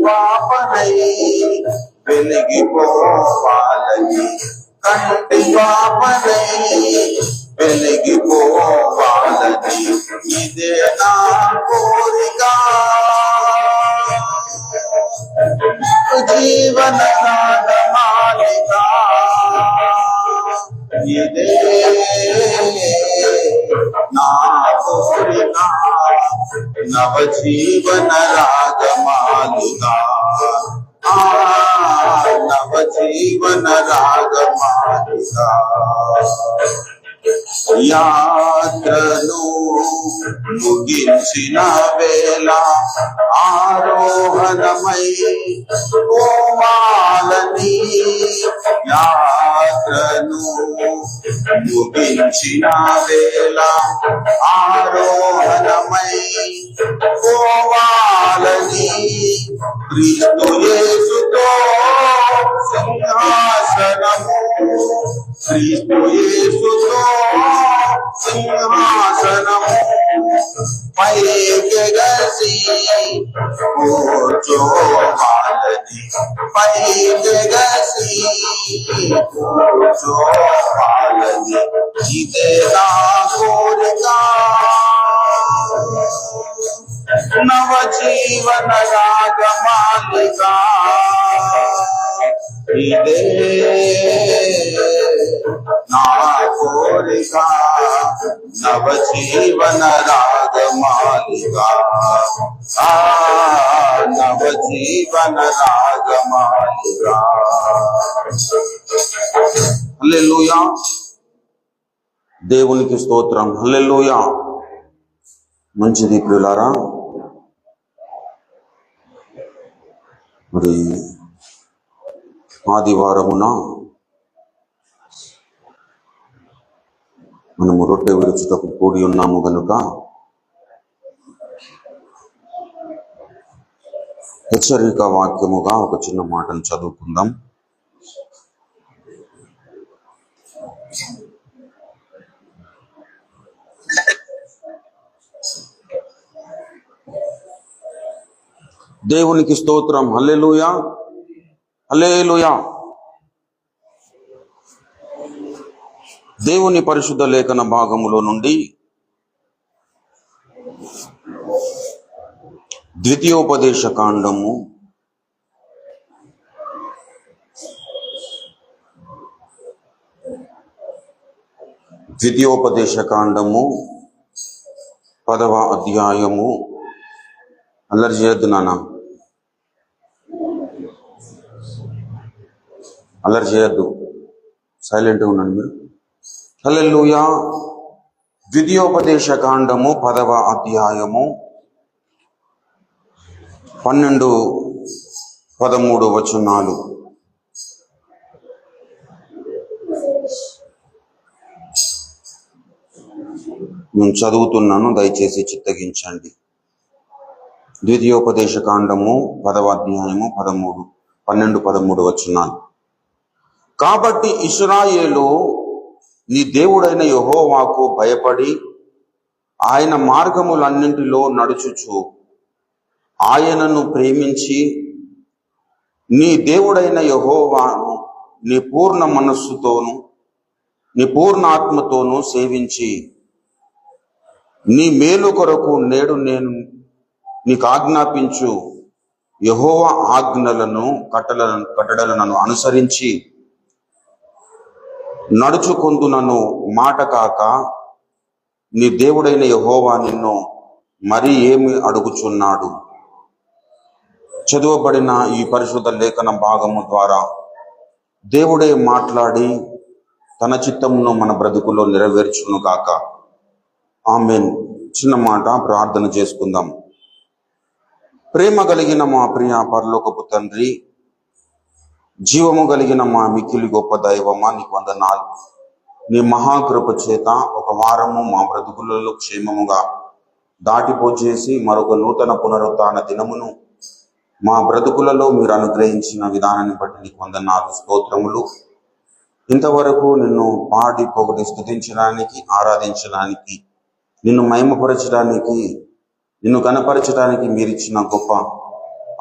పాపనై వెలిగిపోవాలని, కంటి పాపనై వెలిగిపోవాలని, ఇదే నా కోరిక. జీవన మాలిక ఇదే నా కోరిక, నవజీవన రాగమాలిగా, నవజీవన రాగమాలిగా. యాత్రను ముగించిన వేళ ఆరోహణమై పోవాలని, యాత్రను ముగించిన వేళ ఆరోహణమై పోవాలని, క్రీస్తు యేసుతో సింహాసనము, క్రీస్తు యేసుతో సింహాసనము పైకెగసి కూర్చోవాలని, పైకెగసి కూర్చోవాలని, ఇదే నా కోరిక. నవజీవన రాగమాలిక ఇదే నా కోరిక, నవజీవన రాగమాలిక, నవజీవన రాగమాలిక. హల్లెలూయా, దేవునికి స్తోత్రం. హల్లెలూయా. మంచిది ప్రియులారా, మరి ఆదివారమున మనము రొట్టె విరుచుటకు కూడి ఉన్నాము గనుక హెచ్చరిక వాక్యముగా ఒక చిన్న మాటను చదువుకుందాం. దేవునికి స్తోత్రం. హల్లెలూయా, హల్లెలూయా. దేవుని పరిశుద్ధ లేఖన భాగములో నుండి ద్వితీయోపదేశ కాండము 10వ అధ్యాయము. అల్లరి చేయొద్దు నాన్న, అల్లరి చేయొద్దు, సైలెంట్గా ఉండండి మీరు. హల్లెలూయా. ద్వితీయోపదేశ కాండము 10వ అధ్యాయము 12, 13 వచనాలు. నేను చదువుతున్నాను, దయచేసి చిత్తగించండి. ద్వితీయోపదేశ కాండము 10వ అధ్యాయము 12, 13 వచనాలు. కాబట్టి ఇశ్రాయేలు నీ దేవుడైన యెహోవాకు భయపడి ఆయన మార్గములన్నింటిలో నడుచుచు ఆయనను ప్రేమించి నీ దేవుడైన యెహోవాను నీ పూర్ణ మనస్సుతోను నీ పూర్ణ ఆత్మతోను సేవించి నీ మేలు కొరకు నేడు నేను నీకు ఆజ్ఞాపించు యెహోవా ఆజ్ఞలను కట్టడలను అనుసరించి నడుచుకొందునను మాట కాక నీ దేవుడైన యెహోవా నిన్ను మరి ఏమి అడుగుచున్నాడు. చదువబడిన ఈ పరిశుద్ధ లేఖన భాగము ద్వారా దేవుడే మాట్లాడి తన చిత్తమును మన బ్రతుకులో నెరవేర్చును గాక. ఆమేన్. చిన్న మాట ప్రార్థన చేసుకుందాం. ప్రేమ కలిగిన మా ప్రియ పరలోకపు తండ్రి, జీవము కలిగిన మా మిక్కిలి గొప్ప దైవమా, నీకు వందనాలు. నీ మహాకృప చేత ఒక వారము మా బ్రతుకులలో క్షేమముగా దాటిపోచేసి మరొక నూతన పునరుత్థాన దినమును మా బ్రతుకులలో మీరు అనుగ్రహించిన విధానాన్ని బట్టి నీకు వందనాలు, స్తోత్రములు. ఇంతవరకు నిన్ను పాడి పొగడి స్తుతించడానికి, ఆరాధించడానికి, నిన్ను మహిమపరచడానికి, నిన్ను కనపరచడానికి మీరిచ్చిన గొప్ప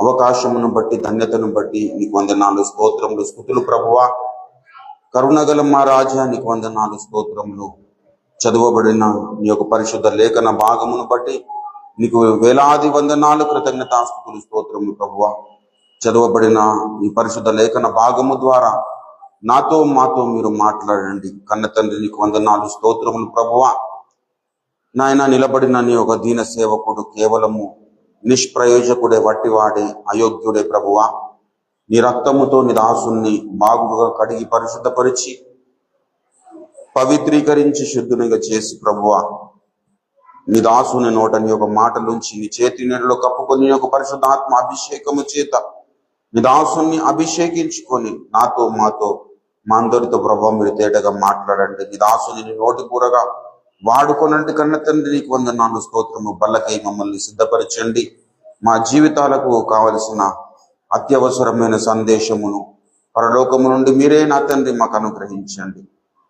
అవకాశమును బట్టి, ధన్యతను బట్టి నీకు వందనాలు, స్తోత్రములు, స్తుతులు ప్రభువా. కరుణగల మా రాజా నీకు వందనాలు, స్తోత్రములు. చదువబడిన నీ యొక్క పరిశుద్ధ లేఖన భాగమును బట్టి నీకు వేలాది వందనాలు, కృతజ్ఞతాస్తుతులు, స్తోత్రములు ప్రభువా. చదవబడిన ఈ పరిశుద్ధ లేఖన భాగము ద్వారా నాతో మాతో మీరు మాట్లాడండి. కన్న తండ్రి నీకు వందనాలు, స్తోత్రములు ప్రభువా. నాయన, నిలబడిన నీ ఒక దీన సేవకుడు కేవలము నిష్ప్రయోజకుడే, వట్టివాడే, అయోగ్యుడే ప్రభువా. నీ రక్తముతో నీ దాసుని బాగుగా కడిగి పరిశుద్ధపరిచి పవిత్రీకరించి శుద్ధునిగా చేసి ప్రభువా, నీ దాసుని నోట నీ యొక్క మాటలుంచి నీ చేతి నీడలో కప్పుకొని నీ యొక్క పరిశుద్ధాత్మ అభిషేకము చేత నీ దాసుని అభిషేకించుకొని నాతో మాతో మా అందరితో ప్రభావ మీరు తేటగా మాట్లాడండి. నీ దాసుని నీ నోటి కూరగా వాడుకొనంటే కన్న తండ్రి నీకు వందనాలు, స్తోత్రము. బల్లకై మమ్మల్ని సిద్ధపరచండి. మా జీవితాలకు కావలసిన అత్యవసరమైన సందేశమును పరలోకము నుండి మీరే నా తండ్రి మాకు అనుగ్రహించండి.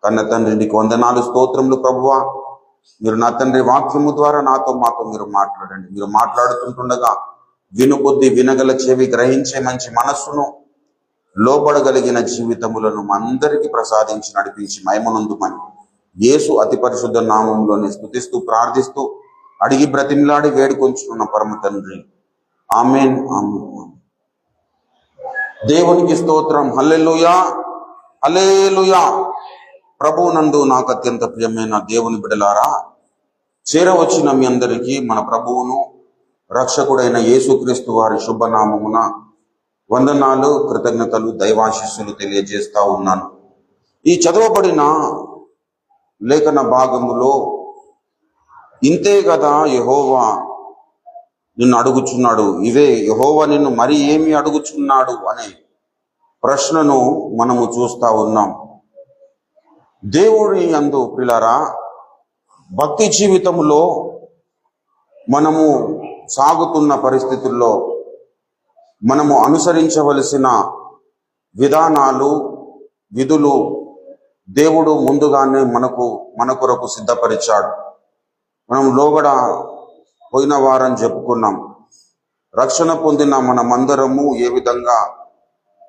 కన్న తండ్రి నీకు వందనాలు, స్తోత్రములు ప్రభువా. మీరు నా తండ్రి వాక్యము ద్వారా నాతో మాతో మీరు మాట్లాడండి. మీరు మాట్లాడుతుంటుండగా వినుబుద్ధి, వినగల చెవి, గ్రహించే మంచి మనస్సును, లోబడగలిగిన జీవితములను అందరికీ ప్రసాదించి నడిపించి మహిమనందుమని యేసు అతి పరిశుద్ధ నామంలోనే స్తుతిస్తూ ప్రార్థిస్తూ అడిగి బ్రతిమిలాడి వేడుకొంచుకున్న పరమ తండ్రి, ఆమేన్, ఆమేన్. దేవునికి స్తోత్రం. హల్లెలూయా, హల్లెలూయా. ప్రభువునందు నాకు అత్యంత ప్రియమైన దేవుని బిడ్డలారా, చేరవచ్చిన మీ అందరికీ మన ప్రభువును రక్షకుడైన యేసుక్రీస్తు వారి శుభనామమున వందనాలు, కృతజ్ఞతలు, దైవాశీస్సులు తెలియజేస్తా ఉన్నాను. ఈ చదవబడిన లేఖన భాగములో ఇంతే కదా యెహోవా నిన్ను అడుగుచున్నాడు, ఇవే యెహోవా నిన్ను మరి ఏమి అడుగుచున్నాడు అనే ప్రశ్నను మనము చూస్తా ఉన్నాం. దేవుని యందు ప్రియులారా, భక్తి జీవితంలో మనము సాగుతున్న పరిస్థితుల్లో మనము అనుసరించవలసిన విధానాలు, విధులు దేవుడు ముందుగానే మన కొరకు సిద్ధపరిచాడు. మనం లోగడ పోయిన వారం చెప్పుకున్నాం. రక్షణ పొందిన మనమందరము ఏ విధంగా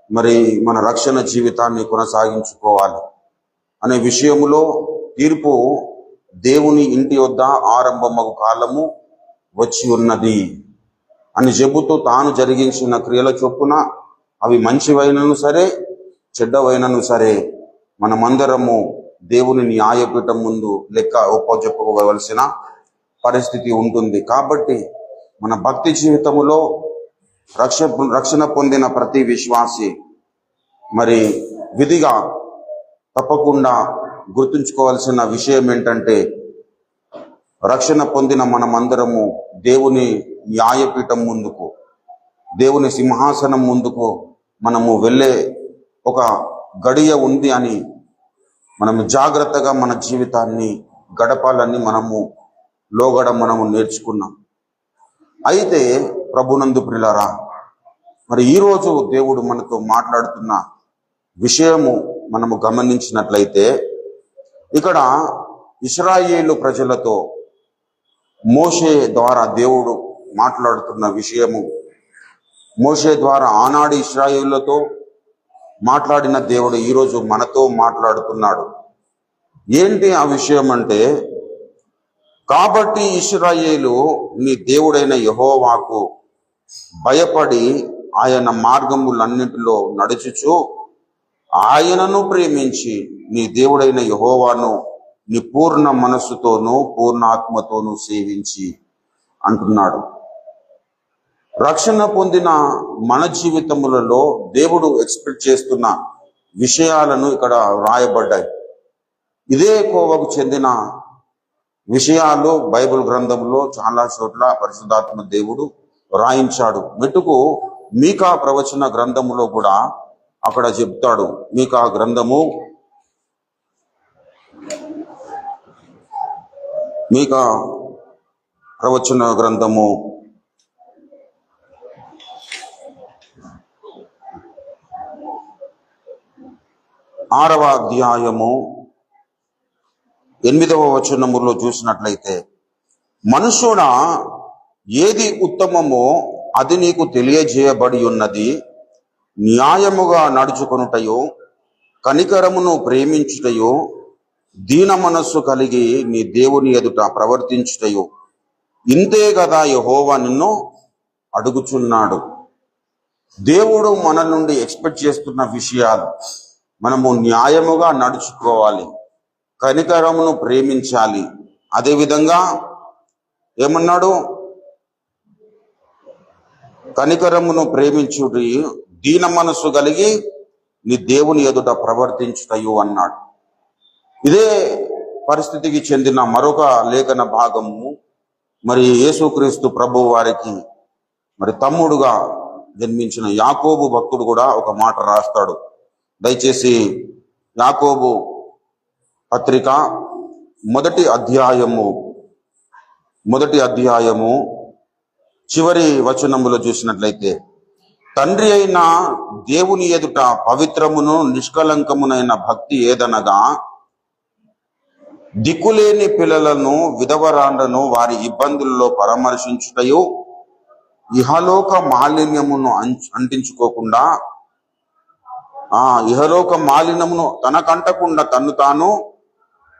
మరి మన రక్షణ జీవితాన్ని కొనసాగించుకోవాలి అనే విషయములో తీర్పు దేవుని ఇంటి వద్ద ఆరంభమగు కాలము వచ్చి ఉన్నది అని చెబుతూ తాను జరిగించిన క్రియల చొప్పున అవి మంచివైనను సరే, చెడ్డవైనను సరే, మనమందరము దేవుని న్యాయపీఠం ముందు లెక్క ఒప్పజెప్పుకోవలసిన పరిస్థితి ఉంటుంది. కాబట్టి మన భక్తి జీవితములో రక్షణ పొందిన ప్రతి విశ్వాసి మరి విధిగా తప్పకుండా గుర్తుంచుకోవాల్సిన విషయం ఏంటంటే, రక్షణ పొందిన మనమందరము దేవుని న్యాయపీఠం ముందుకు, దేవుని సింహాసనం ముందుకు మనము వెళ్ళే ఒక గడియ ఉంది అని మనము జాగ్రత్తగా మన జీవితాన్ని గడపాలని మనము నేర్చుకున్నాం. అయితే ప్రభునందు ప్రియులారా, మరి ఈరోజు దేవుడు మనతో మాట్లాడుతున్న విషయము మనము గమనించినట్లయితే, ఇక్కడ ఇశ్రాయేలు ప్రజలతో మోషే ద్వారా దేవుడు మాట్లాడుతున్న విషయము, మోషే ద్వారా ఆనాడు ఇశ్రాయేలుతో మాట్లాడిన దేవుడు ఈరోజు మనతో మాట్లాడుతున్నాడు. ఏంటి ఆ విషయం అంటే, కాబట్టి ఇశ్రాయేలు నీ దేవుడైన యెహోవాకు భయపడి ఆయన మార్గములన్నిటిలో నడుచుచు ఆయనను ప్రేమించి నీ దేవుడైన యెహోవాను నీ పూర్ణ మనస్సుతోనూ పూర్ణ ఆత్మతోనూ సేవించి అంటున్నాడు. రక్షణ పొందిన మన జీవితములలో దేవుడు ఎక్స్పెక్ట్ చేస్తున్న విషయాలను ఇక్కడ రాయబడ్డాయి. ఇదే కోవకు చెందిన విషయాలు బైబిల్ గ్రంథంలో చాలా చోట్ల పరిశుద్ధాత్మ దేవుడు రాయించాడు. మెట్టుకు మీకా ప్రవచన గ్రంథములో కూడా అక్కడ చెప్తాడు. మీకా గ్రంథము, మీకా ప్రవచన గ్రంథము 6వ అధ్యాయము 8వ వచనములో చూసినట్లయితే, మనుషుడా ఏది ఉత్తమమో అది నీకు తెలియజేయబడి ఉన్నది. న్యాయముగా నడుచుకొనుటయో, కనికరమును ప్రేమించుటయో, దీన మనస్సు కలిగి నీ దేవుని ఎదుట ప్రవర్తించుటయో, ఇంతే కదా యెహోవా నిన్ను అడుగుచున్నాడు. దేవుడు మన నుండి ఎక్స్పెక్ట్ చేస్తున్న విషయాలు, మనము న్యాయముగా నడుచుకోవాలి, కనికరమును ప్రేమించాలి. అదేవిధంగా ఏమన్నాడు? కనికరమును ప్రేమించుటి, దీన మనస్సు కలిగి నీ దేవుని ఎదుట ప్రవర్తించుటయు అన్నాడు. ఇదే పరిస్థితికి చెందిన మరొక లేఖన భాగము మరి యేసుక్రీస్తు ప్రభు వారికి మరి తమ్ముడుగా జన్మించిన యాకోబు భక్తుడు కూడా ఒక మాట రాస్తాడు. దయచేసి యాకోబు పత్రిక మొదటి అధ్యాయము చివరి వచనములో చూసినట్లయితే, తండ్రి అయిన దేవుని ఎదుట పవిత్రమును నిష్కలంకమునైన భక్తి ఏదనగా, దిక్కులేని పిల్లలను విధవరాండ్లను వారి ఇబ్బందుల్లో పరామర్శించుటయు, ఇహలోక మాలిన్యమును అంటించుకోకుండా ఇహలోక మాలిన్యమును తనకంటకుండా తన్ను తాను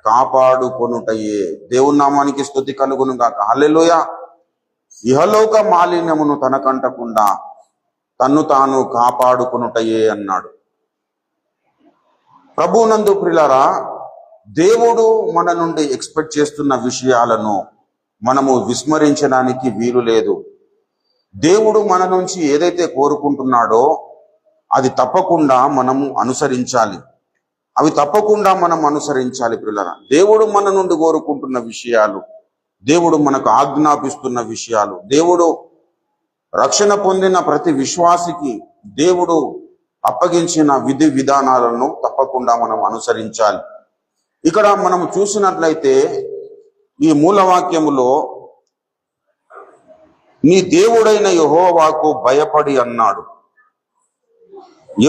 కాపాడుకొనుటయే. దేవుని నామానికి స్తుతి కలుగును గాక. హల్లెలూయా. ఇహలోక మాలిన్యమును తనకంటకుండా తన్ను తాను కాపాడుకొనుటయే అన్నాడు. ప్రభువునందు ప్రియులారా, దేవుడు మన నుండి ఎక్స్పెక్ట్ చేస్తున్న విషయాలను మనము విస్మరించడానికి వీలు లేదు. దేవుడు మన నుంచి ఏదైతే కోరుకుంటున్నాడో అది తప్పకుండా మనము అనుసరించాలి. అవి తప్పకుండా మనం అనుసరించాలి ప్రియులారా. దేవుడు మన నుండి కోరుకుంటున్న విషయాలు, దేవుడు మనకు ఆజ్ఞాపిస్తున్న విషయాలు, దేవుడు రక్షణ పొందిన ప్రతి విశ్వాసికి దేవుడు అప్పగించిన విధి విధానాలను తప్పకుండా మనం అనుసరించాలి. ఇక్కడ మనం చూసినట్లయితే ఈ మూలవాక్యములో నీ దేవుడైన యెహోవాకు భయపడి అన్నాడు.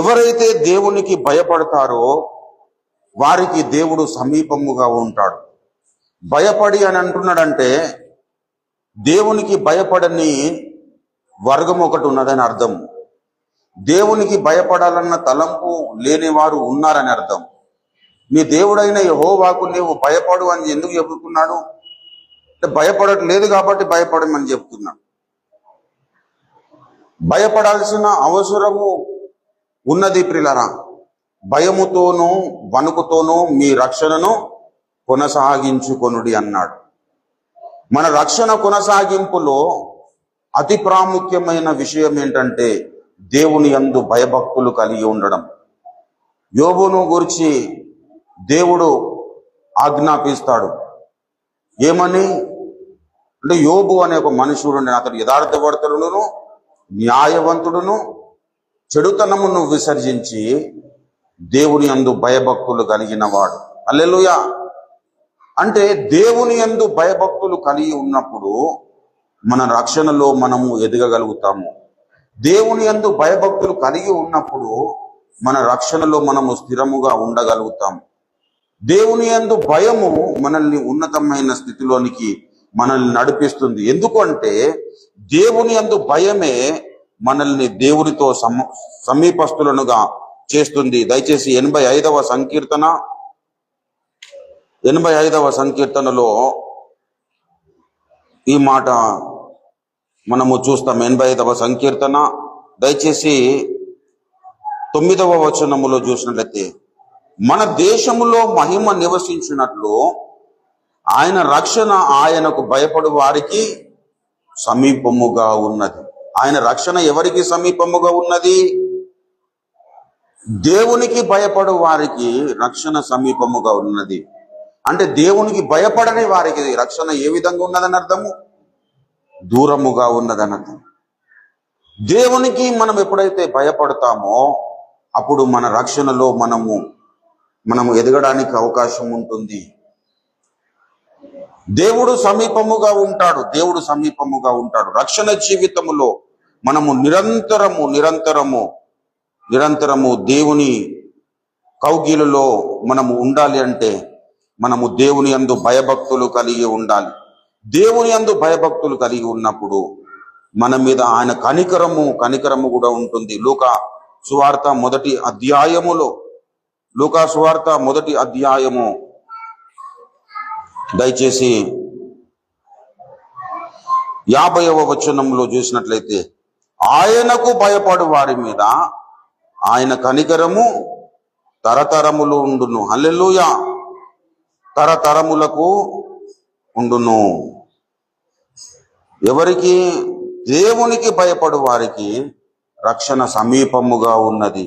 ఎవరైతే దేవునికి భయపడతారో వారికి దేవుడు సమీపముగా ఉంటాడు. భయపడి అని అంటున్నాడంటే దేవునికి భయపడని వర్గం ఒకటి ఉన్నదని అర్థం. దేవునికి భయపడాలన్న తలంపు లేని వారు ఉన్నారని అర్థం. నీ దేవుడైన యెహోవాకు నీవు భయపడు అని ఎందుకు చెబుతున్నాడు అంటే, భయపడట్లేదు కాబట్టి భయపడమని చెప్తున్నాడు. భయపడాల్సిన అవసరము ఉన్నది ప్రియులారా. భయముతోనూ వణుకుతోనూ మీ రక్షణను కొనసాగించుకొనుడి అన్నాడు. మన రక్షణ కొనసాగింపులో అతి ప్రాముఖ్యమైన విషయం ఏంటంటే దేవుని యందు భయభక్తులు కలిగి ఉండడం. యోబును గురించి దేవుడు ఆజ్ఞాపిస్తాడు. ఏమని అంటే, యోబు అనే ఒక మనుషుడు, అతడు యథార్థవర్తనుడును న్యాయవంతుడును చెడుతనమును విసర్జించి దేవుని యందు భయభక్తులు కలిగిన వాడు. హల్లెలూయా. అంటే దేవుని యందు భయభక్తులు కలిగి ఉన్నప్పుడు మన రక్షణలో మనము ఎదగగలుగుతాము. దేవుని యందు భయభక్తులు కలిగి ఉన్నప్పుడు మన రక్షణలో మనము స్థిరముగా ఉండగలుగుతాము. దేవుని యందు భయము మనల్ని ఉన్నతమైన స్థితిలోనికి మనల్ని నడిపిస్తుంది. ఎందుకంటే దేవుని యందు భయమే మనల్ని దేవునితో సమీపస్తులనుగా చేస్తుంది. దయచేసి 85వ సంకీర్తనలో ఈ మాట మనము చూస్తాం. 85వ సంకీర్తన దయచేసి 9వ వచనములో చూసినట్లయితే, మన దేశములో మహిమ నివసించినట్లు ఆయన రక్షణ ఆయనకు భయపడు వారికి సమీపముగా ఉన్నది. ఆయన రక్షణ ఎవరికి సమీపముగా ఉన్నది? దేవునికి భయపడు వారికి రక్షణ సమీపముగా ఉన్నది. అంటే దేవునికి భయపడని వారికి రక్షణ ఏ విధంగా ఉన్నదని అర్థము? దూరముగా ఉన్నదని అర్థం. దేవునికి మనం ఎప్పుడైతే భయపడతామో అప్పుడు మన రక్షణలో మనము ఎదగడానికి అవకాశం ఉంటుంది. దేవుడు సమీపముగా ఉంటాడు. రక్షణ జీవితములో మనము నిరంతరము దేవుని కౌగిలిలో మనము ఉండాలి అంటే మనము దేవుని యందు భయభక్తులు కలిగి ఉండాలి. దేవుని యందు భయభక్తులు కలిగి ఉన్నప్పుడు మన మీద ఆయన కనికరము కూడా ఉంటుంది. లూకా సువార్త మొదటి అధ్యాయము దయచేసి 50వ వచనంలో చూసినట్లయితే, ఆయనకు భయపడు వారి మీద ఆయన కనికరము తరతరములు ఉండును. హల్లెలూయా. తరతరములకు ఉండును. ఎవరికి? దేవునికి భయపడు వారికి రక్షణ సమీపముగా ఉన్నది.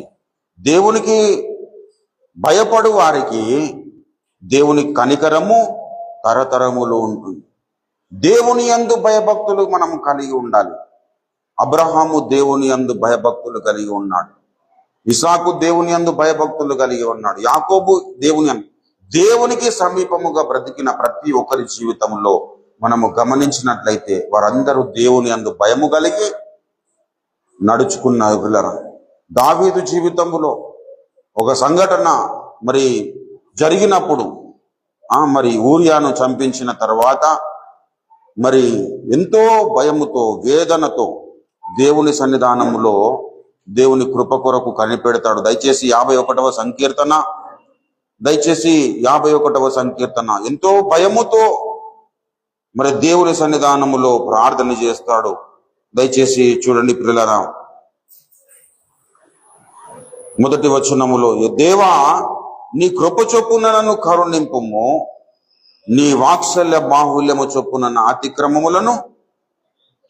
దేవునికి భయపడు వారికి దేవుని కనికరము తరతరములు ఉంటుంది. దేవుని యందు భయభక్తులు మనం కలిగి ఉండాలి. అబ్రహాము దేవుని యందు భయభక్తులు కలిగి ఉన్నాడు. ఇసాకు దేవుని యందు భయభక్తులు కలిగి ఉన్నాడు. యాకోబు దేవునికి సమీపముగా బ్రతికిన ప్రతి ఒక్కరి జీవితంలో మనము గమనించినట్లయితే వారందరూ దేవుని యందు భయము కలిగి నడుచుకున్నారు. పిల్లరా, దావీదు జీవితంలో ఒక సంఘటన మరి జరిగినప్పుడు మరి ఊరియాను చంపించిన తర్వాత మరి ఎంతో భయముతో వేదనతో దేవుని సన్నిధానములో దేవుని కృప కొరకు కనిపెడతాడు. దయచేసి 51వ సంకీర్తన ఎంతో భయముతో మరి దేవుని సన్నిధానములో ప్రార్థన చేస్తాడు. దయచేసి చూడండి పిల్లరా, మొదటి వచనములో, దేవా నీ కృప చొప్పున నన్ను కరుణింపుము, నీ వాత్సల్య బాహుల్యము చొప్పున నా అతిక్రమములను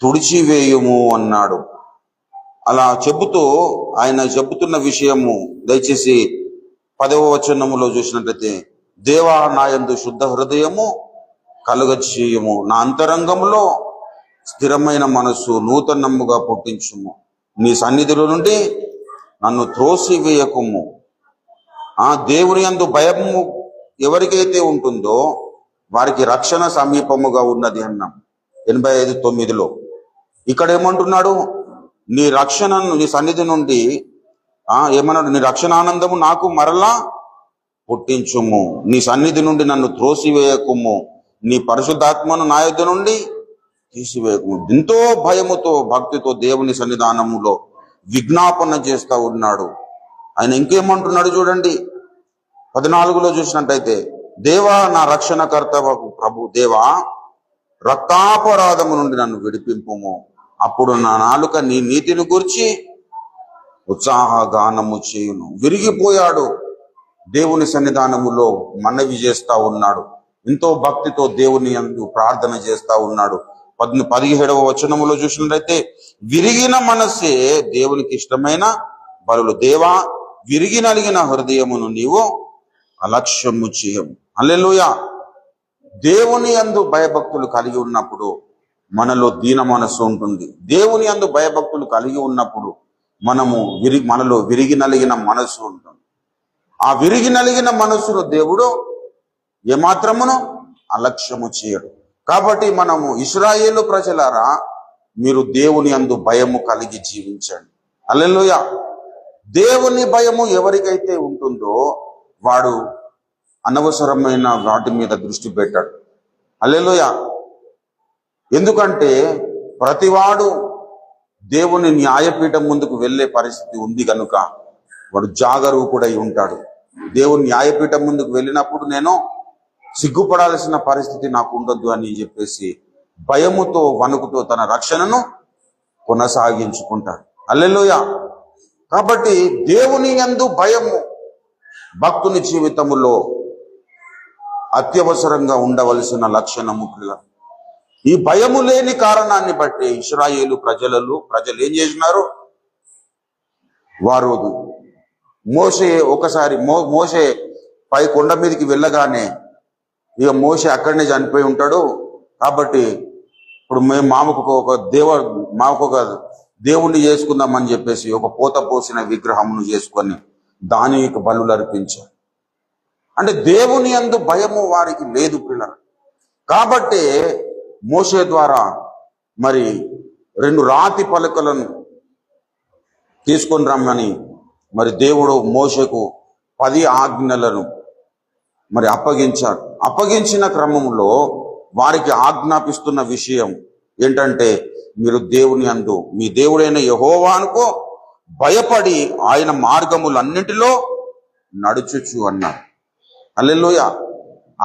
తుడిచివేయుము అన్నాడు. అలా ఆయన చెబుతున్న విషయము దయచేసి 10వ వచనములో చూసినట్లయితే, దేవా నా యందు శుద్ధ హృదయము కలుగచేయుము, నా అంతరంగంలో స్థిరమైన మనస్సు నూతనముగా పుట్టించుము, నీ సన్నిధిలో నుండి నన్ను త్రోసివేయకుము. దేవుని యందు భయము ఎవరికైతే ఉంటుందో వారికి రక్షణ సమీపముగా ఉన్నది అన్నాం 85:9లో. ఇక్కడ ఏమంటున్నాడు? నీ రక్షణను, నీ సన్నిధి నుండి ఏమన్నాడు? నీ రక్షణ ఆనందము నాకు మరలా పుట్టించుము, నీ సన్నిధి నుండి నన్ను త్రోసివేయకుము, నీ పరిశుద్ధాత్మను నా యొద్ద నుండి తీసివేయకుము. ఎంతో భయముతో భక్తితో దేవుని సన్నిధానములో విజ్ఞాపన చేస్తా ఉన్నాడు. ఆయన ఇంకేమంటున్నాడు చూడండి, 14లో చూసినట్టయితే, దేవా నా రక్షణకర్త ప్రభు, దేవా రక్తాపరాధము నుండి నన్ను విడిపింపుము, అప్పుడు నా నాలుక నీ నీతిని గురించి ఉత్సాహగానము చేయును. విరిగిపోయాడు, దేవుని సన్నిధానములో మనవి చేస్తా ఉన్నాడు. ఎంతో భక్తితో దేవుని యందు ప్రార్థన చేస్తా ఉన్నాడు. 17వ వచనములో చూసినట్లయితే, విరిగిన మనస్సే దేవునికి ఇష్టమైన బలులు, దేవా విరిగి నలిగిన హృదయమును నీవు అలక్ష్యము చేయము. హల్లెలూయా. దేవుని యందు భయభక్తులు కలిగి ఉన్నప్పుడు మనలో దీన మనస్సు ఉంటుంది. దేవుని యందు భయభక్తులు కలిగి ఉన్నప్పుడు మనలో విరిగి నలిగిన మనస్సు ఉంటుంది. ఆ విరిగి నలిగిన మనస్సును దేవుడు ఏమాత్రమును అలక్ష్యము చేయడు. కాబట్టి మనము ఇశ్రాయేలు ప్రజలారా, మీరు దేవుని యందు భయము కలిగి జీవించండి. హల్లెలూయా. దేవుని భయము ఎవరికైతే ఉంటుందో వాడు అనవసరమైన వాటి మీద దృష్టి పెట్టాడు. హల్లెలూయా. ఎందుకంటే ప్రతివాడు దేవుని న్యాయపీఠం ముందుకు వెళ్ళే పరిస్థితి ఉంది కనుక వాడు జాగరూకుడై ఉంటాడు. దేవుని న్యాయపీఠం ముందుకు వెళ్ళినప్పుడు నేను సిగ్గుపడాల్సిన పరిస్థితి నాకు ఉండొద్దు అని చెప్పేసి భయముతో వణుకుతో తన రక్షణను కొనసాగించుకుంటాడు. హల్లెలూయా. కాబట్టి దేవుని యందు భయము భక్తుని జీవితములో అత్యవసరంగా ఉండవలసిన లక్షణము. ఈ భయము లేని కారణాన్ని బట్టి ఇశ్రాయేలు ప్రజలు ఏం చేసినారు? వారు మోషే పై కొండ మీదకి వెళ్ళగానే ఇక మోషే అక్కడనే చనిపోయి ఉంటాడు. కాబట్టి ఇప్పుడు మేము మాకు ఒక దేవుణ్ణి చేసుకుందామని చెప్పేసి ఒక పోత పోసిన విగ్రహమును చేసుకొని దానికి బలులు అర్పించారు. అంటే దేవుని యందు భయము వారికి లేదు పిల్లలు. కాబట్టి మోషే ద్వారా మరి 2 రాతి పలకలను తీసుకొని రమ్మని మరి దేవుడు మోషేకు 10 ఆజ్ఞలను మరి అప్పగించాడు. అప్పగించిన క్రమంలో వారికి ఆజ్ఞాపిస్తున్న విషయం ఏంటంటే, మీరు దేవుని యందు మీ దేవుడైన యెహోవాకు భయపడి ఆయన మార్గములన్నిటిలో నడుచుచు అన్నాడు. హల్లెలూయా.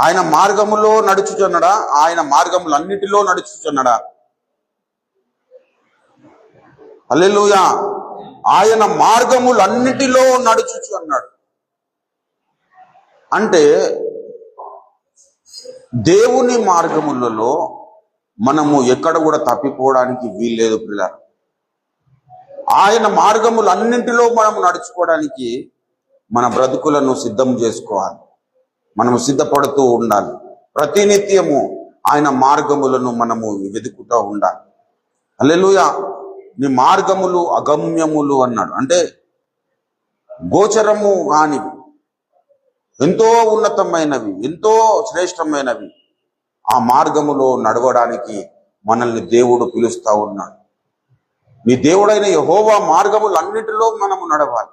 ఆయన మార్గములో నడుచుచున్నాడా? ఆయన మార్గములన్నిటిలో నడుచుచున్నాడా? హల్లెలూయా. ఆయన మార్గములన్నిటిలో నడుచుచు అన్నాడు. అంటే దేవుని మార్గములలో మనము ఎక్కడ కూడా తప్పిపోవడానికి వీల్లేదు పిల్లలు. ఆయన మార్గములన్నింటిలో మనం నడుచుకోవడానికి మన బ్రతుకులను సిద్ధం చేసుకోవాలి. మనము సిద్ధపడుతూ ఉండాలి. ప్రతినిత్యము ఆయన మార్గములను మనము వెతుకుతూ ఉండాలి. హల్లెలూయా. నీ మార్గములు అగమ్యములు అన్నాడు. అంటే గోచరము కానివి, ఎంతో ఉన్నతమైనవి, ఎంతో శ్రేష్టమైనవి. ఆ మార్గములో నడవడానికి మనల్ని దేవుడు పిలుస్తా ఉన్నాడు. నీ దేవుడైన యెహోవా మార్గములన్నిటిలో మనము నడవాలి.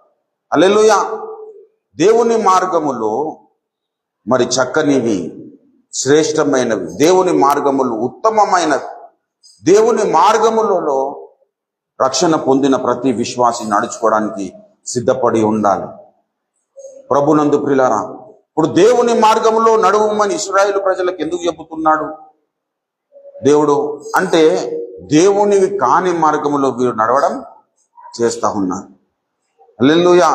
హల్లెలూయా. దేవుని మార్గములో మరి చక్కనివి, శ్రేష్టమైనవి, దేవుని మార్గములు ఉత్తమమైనవి. దేవుని మార్గములలో రక్షణ పొందిన ప్రతి విశ్వాసి నడుచుకోవడానికి సిద్ధపడి ఉండాలి. ప్రభునందు ప్రియులారా, ఇప్పుడు దేవుని మార్గములో నడువమని ఇశ్రాయేలు ప్రజలకు ఎందుకు చెబుతున్నాడు దేవుడు? అంటే దేవునివి కాని మార్గములో వీరు నడవడం చేస్తా ఉన్నారు. హల్లెలూయా.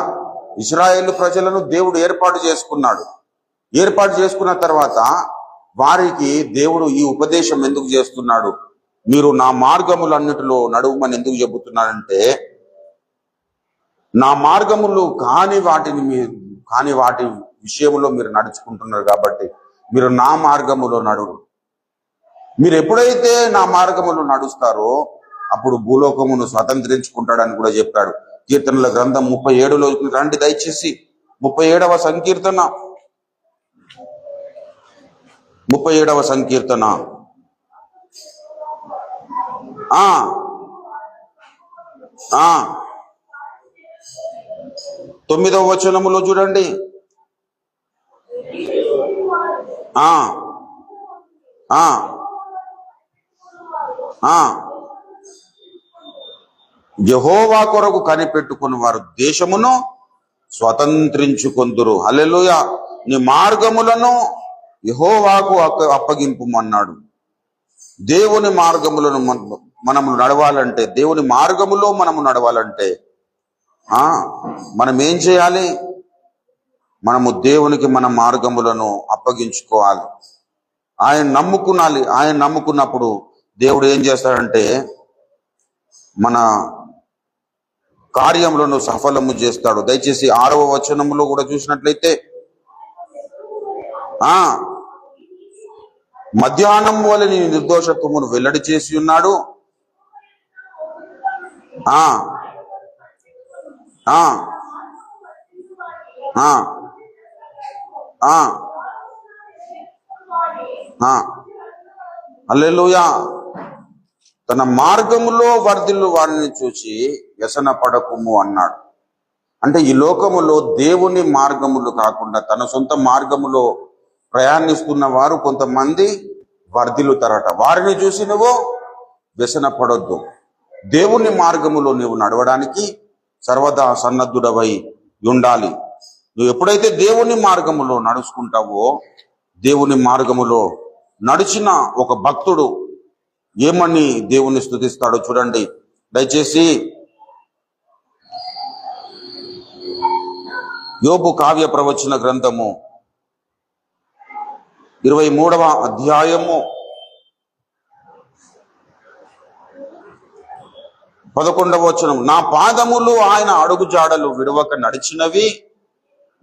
ఇశ్రాయేలు ప్రజలను దేవుడు ఏర్పాటు చేసుకున్నాడు. ఏర్పాటు చేసుకున్న తర్వాత వారికి దేవుడు ఈ ఉపదేశం ఎందుకు చేస్తున్నాడు? మీరు నా మార్గములన్నిటిలో నడువమని ఎందుకు చెబుతున్నాడంటే, నా మార్గములు కాని వాటి విషయంలో మీరు నడుచుకుంటున్నారు కాబట్టి మీరు నా మార్గములో నడువు. మీరు ఎప్పుడైతే నా మార్గములో నడుస్తారో అప్పుడు భూలోకమును స్వతంత్రించుకుంటాడని కూడా చెప్పాడు. కీర్తనల గ్రంథం 37లో రండి దయచేసి. 37వ సంకీర్తన, 37వ సంకీర్తన 9వ వచనములో చూడండి. యెహోవా కొరకు కనిపెట్టుకుని వారు దేశమును స్వతంత్రించుకొందురు. హల్లెలూయా. నీ మార్గములను యెహోవాకు అప్పగింపుమన్నాడు. దేవుని మార్గములను మనము నడవాలంటే, దేవుని మార్గములో మనము నడవాలంటే మనం ఏం చేయాలి? మనము దేవునికి మన మార్గములను అప్పగించుకోవాలి. ఆయన నమ్ముకునాలి. ఆయన నమ్ముకున్నప్పుడు దేవుడు ఏం చేస్తాడంటే మన కార్యములను సఫలము చేస్తాడు. దయచేసి 6వ వచనములో కూడా చూసినట్లయితే, మధ్యాహ్నం వల్ల నీ నిర్దోషత్వమును వెల్లడి చేసి ఉన్నాడు. హల్లెలూయా. తన మార్గములో వర్ధిల్లు వారిని చూసి వ్యసన పడకుము అన్నాడు. అంటే ఈ లోకములో దేవుని మార్గములు కాకుండా తన సొంత మార్గములో ప్రయాణిస్తున్న వారు కొంతమంది వర్ధిల్లుతారట. వారిని చూసి నువ్వు వ్యసన పడొద్దు. దేవుని మార్గములో నువ్వు నడవడానికి సర్వదా సన్నద్ధుడవై ఉండాలి. నువ్వు ఎప్పుడైతే దేవుని మార్గములో నడుచుకుంటావో, దేవుని మార్గములో నడిచిన ఒక భక్తుడు ఏమని దేవుని స్తుతిస్తాడో చూడండి దయచేసి. యోబు కావ్య ప్రవచన గ్రంథము 23వ అధ్యాయము 11వ వచనం. నా పాదములు ఆయన అడుగు జాడలు విడవక నడిచినవి,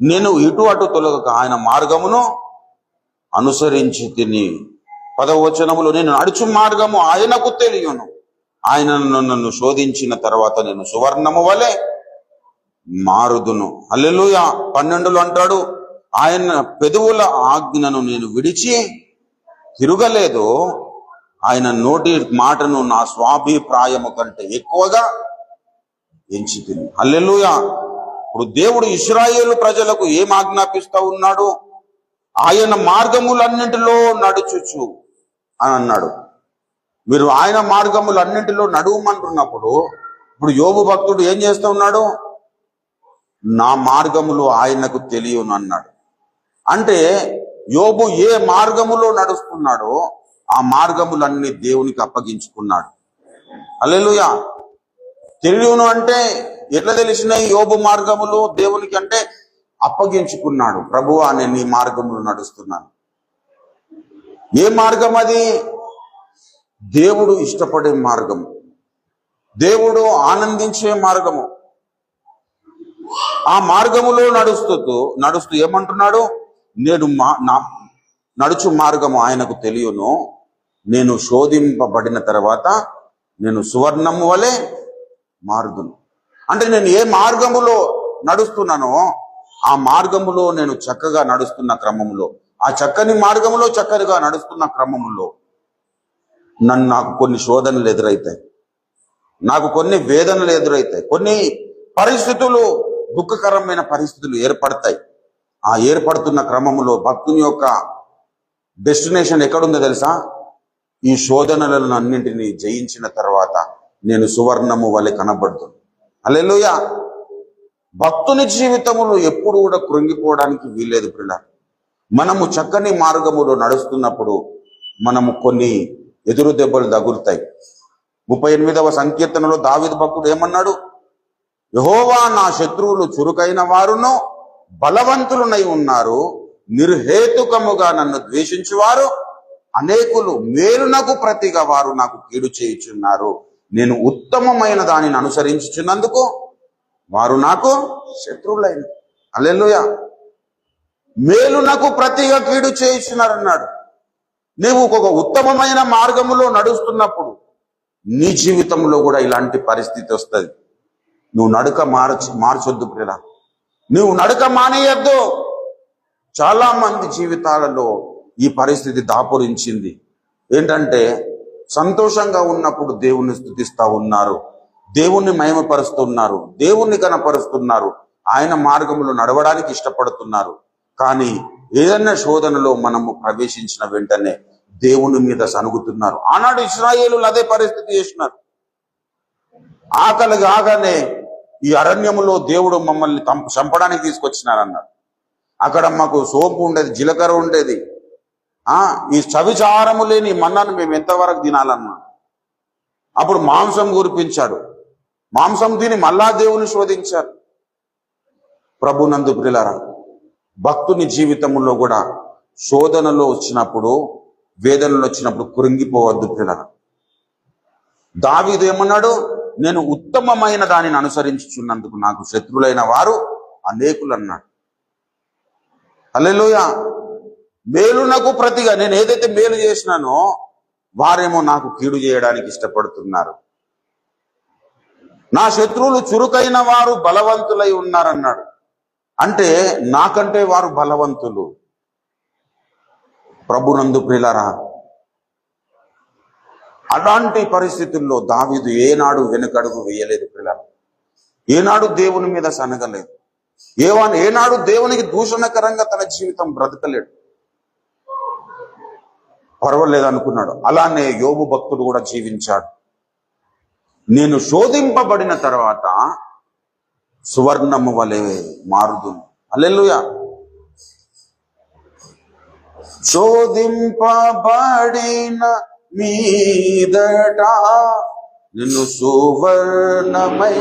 నేను ఇటు అటు తొలగక ఆయన మార్గమును అనుసరించి తిని. 10వ వచనములో, నేను నడుచు మార్గము ఆయనకు తెలియను, ఆయన నన్ను శోధించిన తర్వాత నేను సువర్ణము వలె మారుదును. హల్లెలూయా. 12లో అంటాడు, ఆయన పెదవుల ఆజ్ఞను నేను విడిచి తిరగలేదు, ఆయన నోటి మాటను నా స్వాభిప్రాయము కంటే ఎక్కువగా ఎంచి తిని. హల్లెలూయా. ఇప్పుడు దేవుడు ఇశ్రాయేలు ప్రజలకు ఏం ఆజ్ఞాపిస్తా ఉన్నాడు? ఆయన మార్గములన్నింటిలో నడుచుచు అని అన్నాడు. మీరు ఆయన మార్గములన్నింటిలో నడువమంటున్నప్పుడు ఇప్పుడు యోబు భక్తుడు ఏం చేస్తూ ఉన్నాడు? నా మార్గములు ఆయనకు తెలియను అన్నాడు. అంటే యోబు ఏ మార్గములో నడుస్తున్నాడో ఆ మార్గములన్నీ దేవునికి అప్పగించుకున్నాడు. హల్లెలూయా. తెలియను అంటే ఎట్లా తెలిసినాయి యోబు మార్గములు దేవునికి? అంటే అప్పగించుకున్నాడు. ప్రభువా, నేను నీ మార్గములు నడుస్తున్నాను. ఏ మార్గం అది? దేవుడు ఇష్టపడే మార్గము, దేవుడు ఆనందించే మార్గము. ఆ మార్గములో నడుస్తూ ఏమంటున్నాడు? నేను నా నడుచు మార్గము ఆయనకు తెలియను, నేను శోధింపబడిన తర్వాత నేను సువర్ణము వలె మారుదును. అంటే నేను ఏ మార్గములో నడుస్తున్నానో ఆ మార్గములో నేను చక్కగా నడుస్తున్న క్రమంలో, ఆ చక్కని మార్గములో చక్కగా నడుస్తున్న క్రమంలో నాకు కొన్ని శోధనలు ఎదురైతాయి, నాకు కొన్ని వేదనలు ఎదురైతాయి, కొన్ని పరిస్థితులు, దుఃఖకరమైన పరిస్థితులు ఏర్పడతాయి. ఆ ఏర్పడుతున్న క్రమంలో భక్తుని యొక్క డెస్టినేషన్ ఎక్కడుందో తెలుసా? ఈ శోధనలను అన్నింటినీ జయించిన తర్వాత నేను సువర్ణము వలె కనబడుతుంది. హల్లెలూయా. భక్తుని జీవితములో ఎప్పుడు కూడా కృంగిపోవడానికి వీల్లేదు ప్రియులారా. మనము చక్కని మార్గములో నడుస్తున్నప్పుడు మనము కొన్ని ఎదురు దెబ్బలు తగులుతాయి. 38వ సంకీర్తనలో దావీదు భక్తుడు ఏమన్నాడు? యెహోవా, నా శత్రువులు చురుకైన వారును బలవంతులునై ఉన్నారు, నిర్హేతుకముగా నన్ను ద్వేషించువారు అనేకులు, మేలునకు ప్రతిగా వారు నాకు కీడు చేయుచున్నారు. నేను ఉత్తమమైన దానిని అనుసరించుచున్నందుకు వారు నాకు శత్రువులైన. హల్లెలూయా. మేలునకు ప్రతిగా కీడు చేయుచున్నారన్నాడు. నీవు ఒక ఉత్తమమైన మార్గములో నడుస్తున్నప్పుడు నీ జీవితంలో కూడా ఇలాంటి పరిస్థితి వస్తుంది. నువ్వు నడక మార్చొద్దు ప్రియులా, నువ్వు నడక మానేయద్దు. చాలా మంది జీవితాలలో ఈ పరిస్థితి దాపురించింది. ఏంటంటే సంతోషంగా ఉన్నప్పుడు దేవుణ్ణి స్తుతిస్తా ఉన్నారు, దేవుణ్ణి మహిమపరుస్తున్నారు, దేవుణ్ణి కనపరుస్తున్నారు, ఆయన మార్గంలో నడవడానికి ఇష్టపడుతున్నారు. కానీ ఏదన్నా శోధనలో మనము ప్రవేశించిన వెంటనే దేవుని మీద సనుగుతున్నారు. ఆనాడు ఇశ్రాయేలులు అదే పరిస్థితి చేసినారు. ఆకలి కాగానే ఈ అరణ్యములో దేవుడు మమ్మల్ని చంపడానికి తీసుకొచ్చినారన్నారు. అక్కడ మాకు సోంపు ఉండేది, జీలకర్ర ఉండేది. ఈ చవిచారము లేని మన్నాను మేము ఎంతవరకు తినాలన్నా. అప్పుడు మాంసం కురిపించాడు, మాంసం తిని మళ్ళా దేవుని శోధించారు. ప్రభునందు ప్రియులారా, భక్తుని జీవితంలో కూడా శోధనలో వచ్చినప్పుడు, వేదనలు వచ్చినప్పుడు కృంగిపోవద్దు ప్రియులారా. దావీదు ఏమన్నాడు? నేను ఉత్తమమైన దానిని అనుసరించుచున్నందుకు నాకు శత్రులైన వారు అనేకులు అన్నాడు. హల్లెలూయా. మేలునకు ప్రతిగా నేను ఏదైతే మేలు చేసినానో వారేమో నాకు కీడు చేయడానికి ఇష్టపడుతున్నారు. నా శత్రువులు చురుకైన వారు బలవంతులై ఉన్నారన్నాడు. అంటే నాకంటే వారు బలవంతులు. ప్రభునందు ప్రియులారా, అలాంటి పరిస్థితుల్లో దావీదు ఏనాడు వెనుకడుగు వేయలేదు ప్రియులారా. ఏనాడు దేవుని మీద సనగలేదు, ఏనాడు దేవునికి దూషణకరంగా తన జీవితం బ్రతకలేడు. పర్వాలేదు అనుకున్నాడు. అలానే యోబు భక్తుడు కూడా జీవించాడు. నేను శోధింపబడిన తర్వాత సువర్ణము వలె మారుదును. హల్లెలూయా. శోధింపబడిన మీదట నిన్ను సువర్ణమై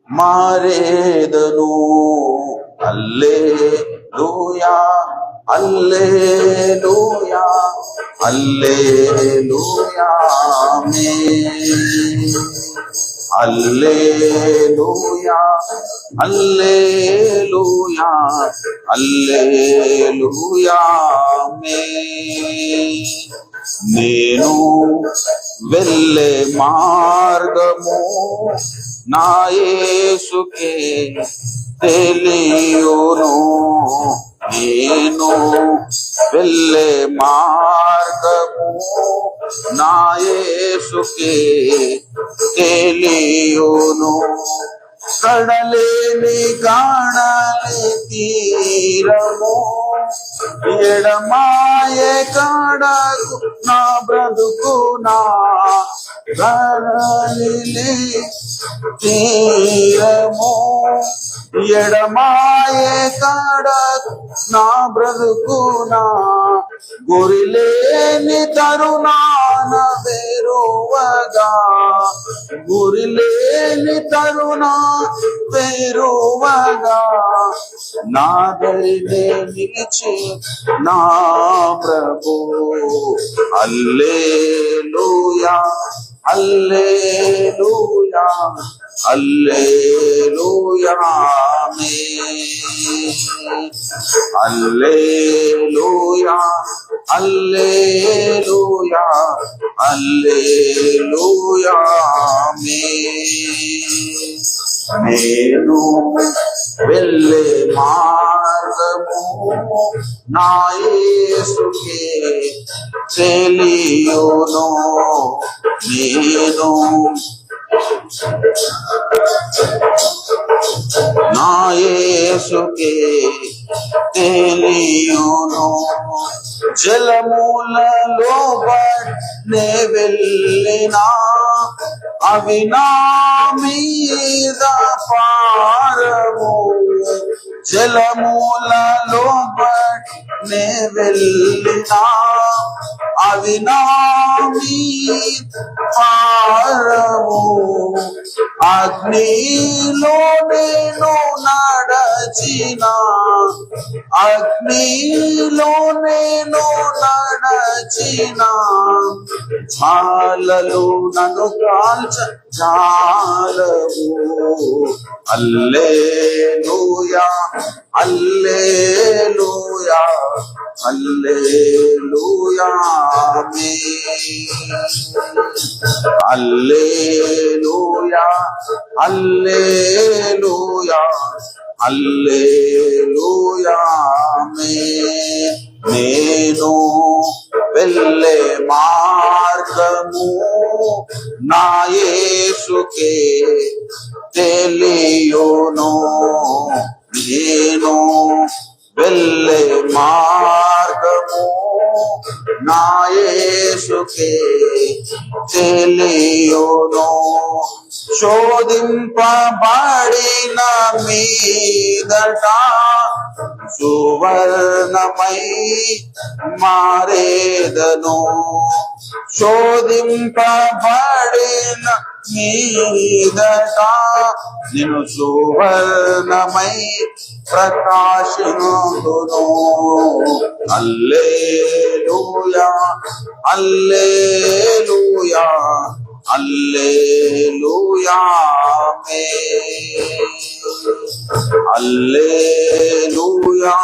మారేదను. హల్లెలూయా, హల్లెలూయా, హల్లెలూయా, ఆమేన్. హల్లెలూయా, హల్లెలూయా, హల్లెలూయా, ఆమేన్. నేను వెళ్ళే మార్గము నా యేసుకే తెలియును. నేను వెళ్ళే మార్గము నా యేసుకే తెలియును. కడలేని కాణాలి తీరము ఎడమాయే కాడకు నా బ్రతుకునా కడలిలి తీరము ఎడమాయే కాడకు నా బ్రతుకునా గురిలేని తరుణాన వేరువగా గురిలేని తరుణా వేరువగా నా దరినే నిలిచి నా ప్రభు హల్లెలూయా హల్లెలూయా హల్లెలూయా ఆమేన్ హల్లెలూయా హల్లెలూయా హల్లెలూయా ఆమేన్ నేను వెళ్ళే మార్గము నా యేసుకే తెలియును నేను నా యేసుకే తెలియును జలమూలలో నే వెళ్ళినా అవి నా మీద పారవు జలమూలలో నే వెళ్ళినా అవి నా మీద పారవు అగ్నిలో నేను నడచిన అగ్నిలో నేను నడచిన జ్వాలలు నన్ను కాల్చ జాలవు హల్లెలూయా హల్లెలూయా హల్లెలూయా ఆమేన్ హల్లెలూయా హల్లెలూయా హల్లెలూయా ఆమేన్ నేను వెళ్ళే మార్గము నా యేసుకే తెలియును నేను వెళ్ళే మార్గము నా యేసుకే తెలియును శోధింపబడిన మీదట సువర్ణమై మారేదను శోధింపబడిన మీదట నేను సువర్ణమై ప్రకాశింతును హల్లెలూయా హల్లెలూయా హల్లెలూయా ఆమేన్ హల్లెలూయా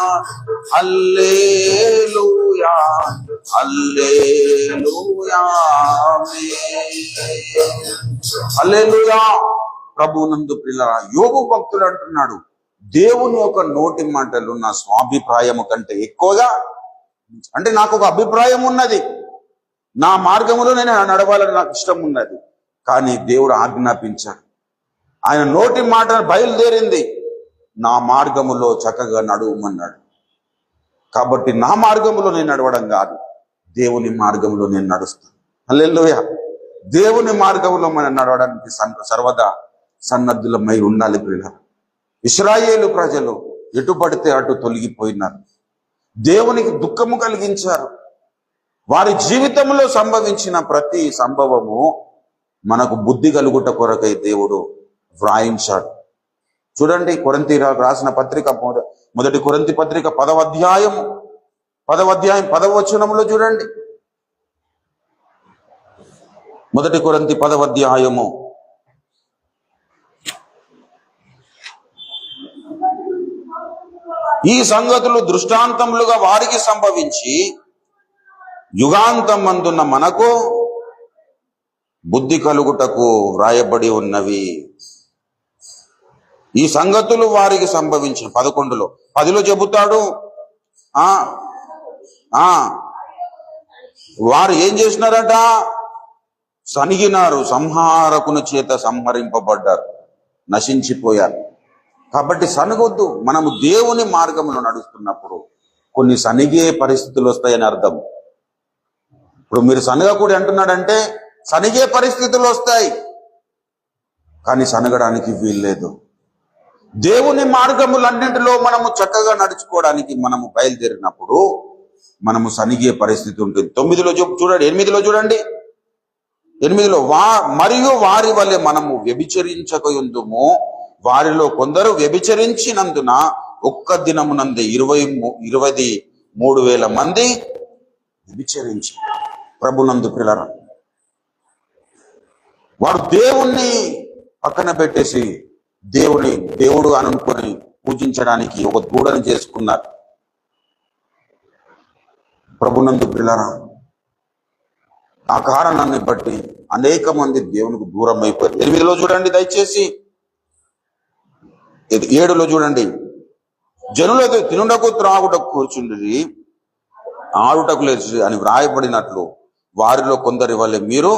హల్లెలూయా హల్లెలూయా ఆమేన్ హల్లెలూయా ప్రభువునందు ప్రియులారా యోబు భక్తుడు అంటున్నాడు దేవుని యొక్క నోటి మాటలు నా స్వాభిప్రాయము కంటే ఎక్కువగా అంటే నాకు ఒక అభిప్రాయం ఉన్నది నా మార్గములో నేను నడవాలని నాకు ఇష్టం ఉన్నది కానీ దేవుడు ఆజ్ఞాపించాడు ఆయన నోటి మాట బయలుదేరింది నా మార్గములో చక్కగా నడువమన్నాడు కాబట్టి నా మార్గములో నేను నడవడం కాదు దేవుని మార్గంలో నేను నడుస్తాను హల్లెలూయా దేవుని మార్గంలో మనం నడవడానికి సర్వదా సన్నద్ధులమై ఉండాలి ప్రియులారా ఇశ్రాయేలు ప్రజలు ఎటు పడితే అటు తొలగిపోయినారు దేవునికి దుఃఖము కలిగించారు వారి జీవితంలో సంభవించిన ప్రతి సంభవము మనకు బుద్ధి కలుగుట కొరకై దేవుడు వ్రాయించాడు చూడండి కొరింథీ రాసిన పత్రిక మొదటి కొరింథీ పత్రిక 10వ అధ్యాయం 10వ వచనంలో చూడండి మొదటి కొరింథీ 10వ అధ్యాయము ఈ సంగతులు దృష్టాంతములుగా వారికి సంభవించి యుగాంతం అందున్న మనకు బుద్ధి కలుగుటకు వ్రాయబడి ఉన్నవి ఈ సంగతులు వారికి సంభవించిన 11లో 10లో చెబుతాడు వారు ఏం చేసినారట సనిగినారు సంహారకుని చేత సంహరింపబడ్డారు నశించిపోయారు. కాబట్టి సనగొద్దు. మనము దేవుని మార్గంలో నడుస్తున్నప్పుడు కొన్ని సనిగే పరిస్థితులు వస్తాయని అర్థం. ఇప్పుడు మీరు సనగకూడి అంటున్నాడంటే సనిగే పరిస్థితులు వస్తాయి, కానీ సనగడానికి వీల్లేదు. దేవుని మార్గములన్నింటిలో మనము చక్కగా నడుచుకోవడానికి మనము బయలుదేరినప్పుడు మనము సనిగే పరిస్థితి ఉంటుంది. 9లో చూడండి, 8లో చూడండి. 8లో మరియు వారి వలె మనము వ్యభిచరించకయుందుము. వారిలో కొందరు వ్యభిచరించినందున ఒక్క దినమునందే 23,000 మంది వ్యభిచరించి. ప్రభునందు పిల్లరా, వారు దేవుణ్ణి పక్కన పెట్టేసి దేవుడు అనుకొని పూజించడానికి ఒక దూడను చేసుకున్నారు. ప్రభునందు పిల్లరా, ఆ కారణాన్ని బట్టి అనేక మంది దేవునికి దూరం అయిపోయారు. 8లో చూడండి దయచేసి, 7లో చూడండి. జనులతో తినుటకు త్రాగుటకు కూర్చుండి ఆడుటకు లేచి అని వ్రాయబడినట్లు వారిలో కొందరి వల్లే మీరు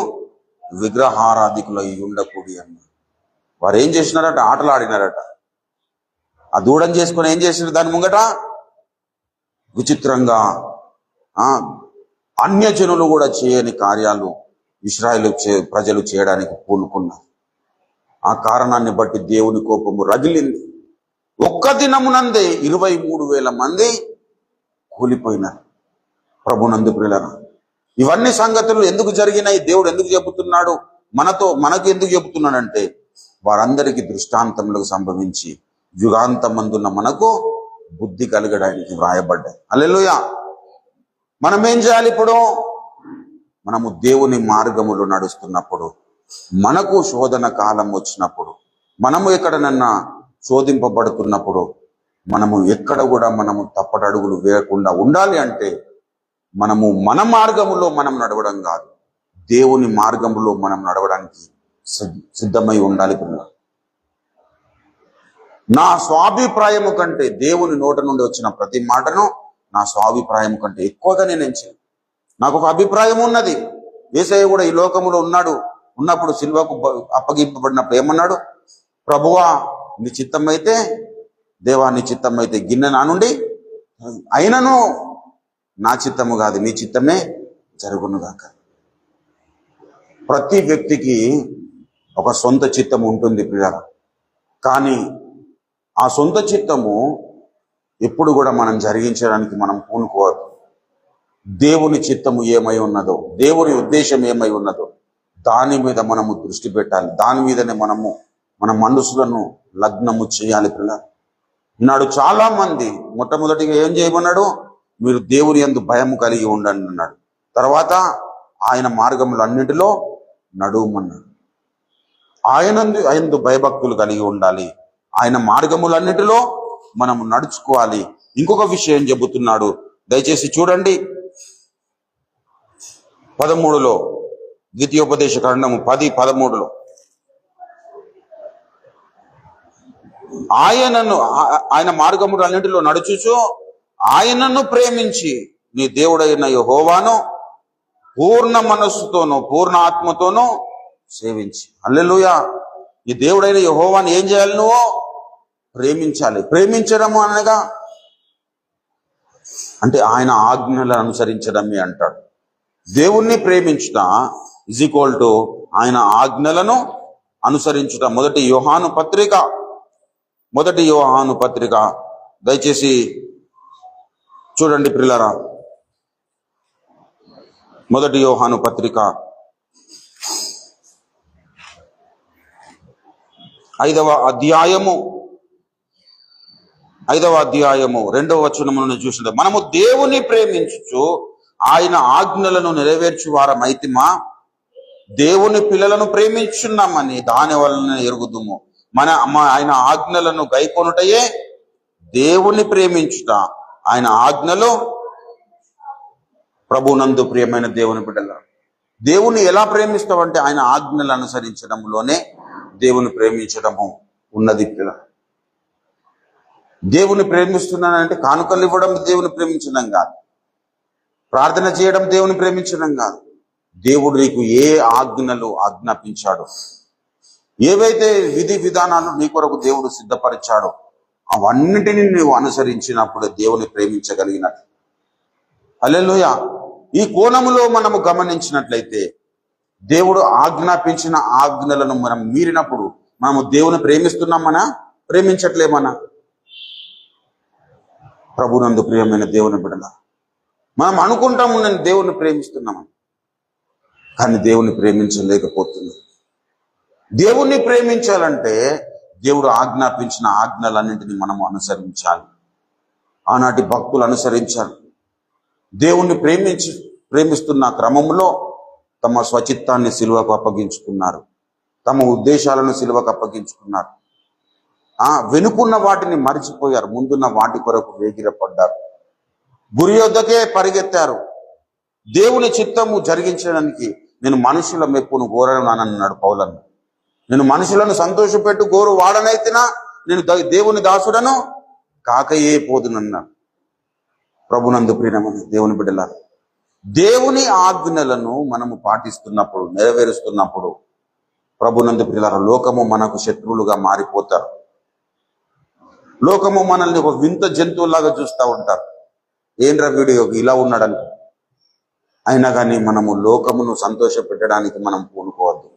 విగ్రహారాధికులు అయి ఉండకూడి అన్నారు. వారు ఏం చేసినారట? ఆటలు ఆడినారట. ఆ దూడని చేసుకొని ఏం చేసినారు? దాని ముంగట విచిత్రంగా అన్యజనులు కూడా చేయని కార్యాలు ఇశ్రాయేలు ప్రజలు చేయడానికి పూనుకున్నారు. ఆ కారణాన్ని బట్టి దేవుని కోపము రగిలింది. ఒక్క దినమునందే 23,000 మంది కూలిపోయినారు. ప్రభునందు ప్రియులారా, ఇవన్నీ సంగతులు ఎందుకు జరిగినాయి? దేవుడు ఎందుకు చెబుతున్నాడు? మనకు ఎందుకు చెబుతున్నాడంటే వారందరికీ దృష్టాంతములకు సంభవించి యుగాంతమందున్న మనకు బుద్ధి కలగడానికి వ్రాయబడ్డాయి. హల్లెలూయా. మనం ఏం చేయాలి? ఇప్పుడు మనము దేవుని మార్గములో నడుస్తున్నప్పుడు, మనకు శోధన కాలం వచ్చినప్పుడు, మనము ఎక్కడనన్నా శోధింపబడుతున్నప్పుడు, మనము ఎక్కడ కూడా మనము తప్పటడుగులు వేయకుండా ఉండాలి అంటే మనము మన మార్గములో మనం నడవడం కాదు, దేవుని మార్గములో మనం నడవడానికి సిద్ధమై ఉండాలి. నా స్వాభిప్రాయము కంటే దేవుని నోట నుండి వచ్చిన ప్రతి మాటను నా స్వాభిప్రాయం కంటే ఎక్కువగా నేను ఎంచాను. నాకు ఒక అభిప్రాయం ఉన్నది. యేసయ్య కూడా ఈ లోకములో ఉన్నప్పుడు సిలువకు అప్పగింపబడినప్పుడు ఏమన్నాడు? ప్రభువా నీ చిత్తమైతే, దేవా నీ చిత్తమైతే గిన్నె నా నుండి, అయినను నా చిత్తము కాదు నీ చిత్తమే జరుగునుగాక. ప్రతి వ్యక్తికి ఒక సొంత చిత్తము ఉంటుంది ప్రియులారా, కానీ ఆ సొంత చిత్తము ఎప్పుడు కూడా మనం జరిగించడానికి మనం పూనుకోవద్దు. దేవుని చిత్తము ఏమై ఉన్నదో, దేవుని ఉద్దేశం ఏమై ఉన్నదో దాని మీద మనము దృష్టి పెట్టాలి. దాని మీదనే మన మనసులను లగ్నము చేయాలి పిల్లలు. ఈనాడు చాలా మంది మొట్టమొదటిగా ఏం చేయమన్నాడు? మీరు దేవుని యందు భయము కలిగి ఉండండి అన్నాడు. తర్వాత ఆయన మార్గములు అన్నిటిలో నడువమన్నాడు. ఆయన భయభక్తులు కలిగి ఉండాలి. ఆయన మార్గములన్నిటిలో మనము నడుచుకోవాలి. ఇంకొక విషయం చెబుతున్నాడు, దయచేసి చూడండి. 13లో, ద్వితీయోపదేశ కాండము 10:13లో ఆయన మార్గములన్నిటిలో నడుచుచు ఆయనను ప్రేమించి నీ దేవుడైన యెహోవాను పూర్ణ మనస్సుతోనూ పూర్ణ ఆత్మతోనూ సేవించి. హల్లెలూయా. ఈ దేవుడైన యెహోవాను ఏం చేయాలి? నువ్వు ప్రేమించాలి. ప్రేమించడము అనగా అంటే ఆయన ఆజ్ఞలను అనుసరించడమే అంటాడు. దేవుణ్ణి ప్రేమించుట = ఆయన ఆజ్ఞలను అనుసరించుట. మొదటి యోహాను పత్రిక దయచేసి చూడండి ప్రియులారా. మొదటి యోహాను పత్రిక 5వ అధ్యాయము 2వ వచనమును చూసినట్టు, మనము దేవుని ప్రేమించుచు ఆయన ఆజ్ఞలను నెరవేర్చు వారమైతిమా, దేవుని పిల్లలను ప్రేమించున్నామని దాని వలన ఎరుగుదుము. ఆయన ఆజ్ఞలను గైకొనుటయే దేవుని ప్రేమించుట. ఆయన ఆజ్ఞలు ప్రభునందు ప్రియమైన దేవుని బిడ్డల, దేవుని ఎలా ప్రేమిస్తామంటే ఆయన ఆజ్ఞలు అనుసరించడంలోనే దేవుని ప్రేమించడము ఉన్నది. పిల్ల దేవుని ప్రేమిస్తున్నానంటే కానుకలు ఇవ్వడం దేవుని ప్రేమించడం కాదు, ప్రార్థన చేయడం దేవుని ప్రేమించడం కాదు. దేవుడు నీకు ఏ ఆజ్ఞలు ఆజ్ఞాపించాడు ఏవైతే విధి విధానాలు నీ కొరకు దేవుడు సిద్ధపరిచాడో అవన్నిటిని నువ్వు అనుసరించినప్పుడు దేవుని ప్రేమించగలిగినట్లు. హల్లెలూయా. ఈ కోణములో మనము గమనించినట్లయితే దేవుడు ఆజ్ఞాపించిన ఆజ్ఞలను మనం మీరినప్పుడు మనము దేవుని ప్రేమిస్తున్నామనా, ప్రేమించట్లేమనా? ప్రభునందు ప్రియమైన దేవుని బిడ్డల, మనం అనుకుంటాము నేను దేవుని ప్రేమిస్తున్నామని, కానీ దేవుని ప్రేమించలేకపోతున్నాం. దేవుణ్ణి ప్రేమించాలంటే దేవుడు ఆజ్ఞాపించిన ఆజ్ఞలన్నింటినీ మనము అనుసరించాలి. ఆనాటి భక్తులు అనుసరించాలి. దేవుణ్ణి ప్రేమిస్తున్న క్రమంలో తమ స్వచిత్తాన్ని సిలువకు అప్పగించుకున్నారు, తమ ఉద్దేశాలను సిలువకు అప్పగించుకున్నారు. వెనుకున్న వాటిని మరిచిపోయారు, ముందున్న వాటి కొరకు వేగిరపడ్డారు, గురి యొద్దకే పరిగెత్తారు. దేవుని చిత్తము జరిగించడానికి నేను మనుషుల మెప్పును కోరనానన్నాడు పౌలను. నేను మనుషులను సంతోషపెట్టు గోరు వాడనైతినా నేను దేవుని దాసుడను కాకయే పోదునన్నాడు. ప్రభునందు ప్రియమైన దేవుని బిడ్డలారా, దేవుని ఆజ్ఞలను మనము పాటిస్తున్నప్పుడు, నెరవేరుస్తున్నప్పుడు ప్రభునందు ప్రియులారా, లోకము మనకు శత్రువులుగా మారిపోతారు. లోకము మనల్ని ఒక వింత జంతువులాగా చూస్తూ ఉంటారు. ఏంద్రా వీడియో ఇలా ఉన్నాడని. అయినా కానీ మనము లోకమును సంతోష పెట్టడానికి మనం పూనుకోవద్దు.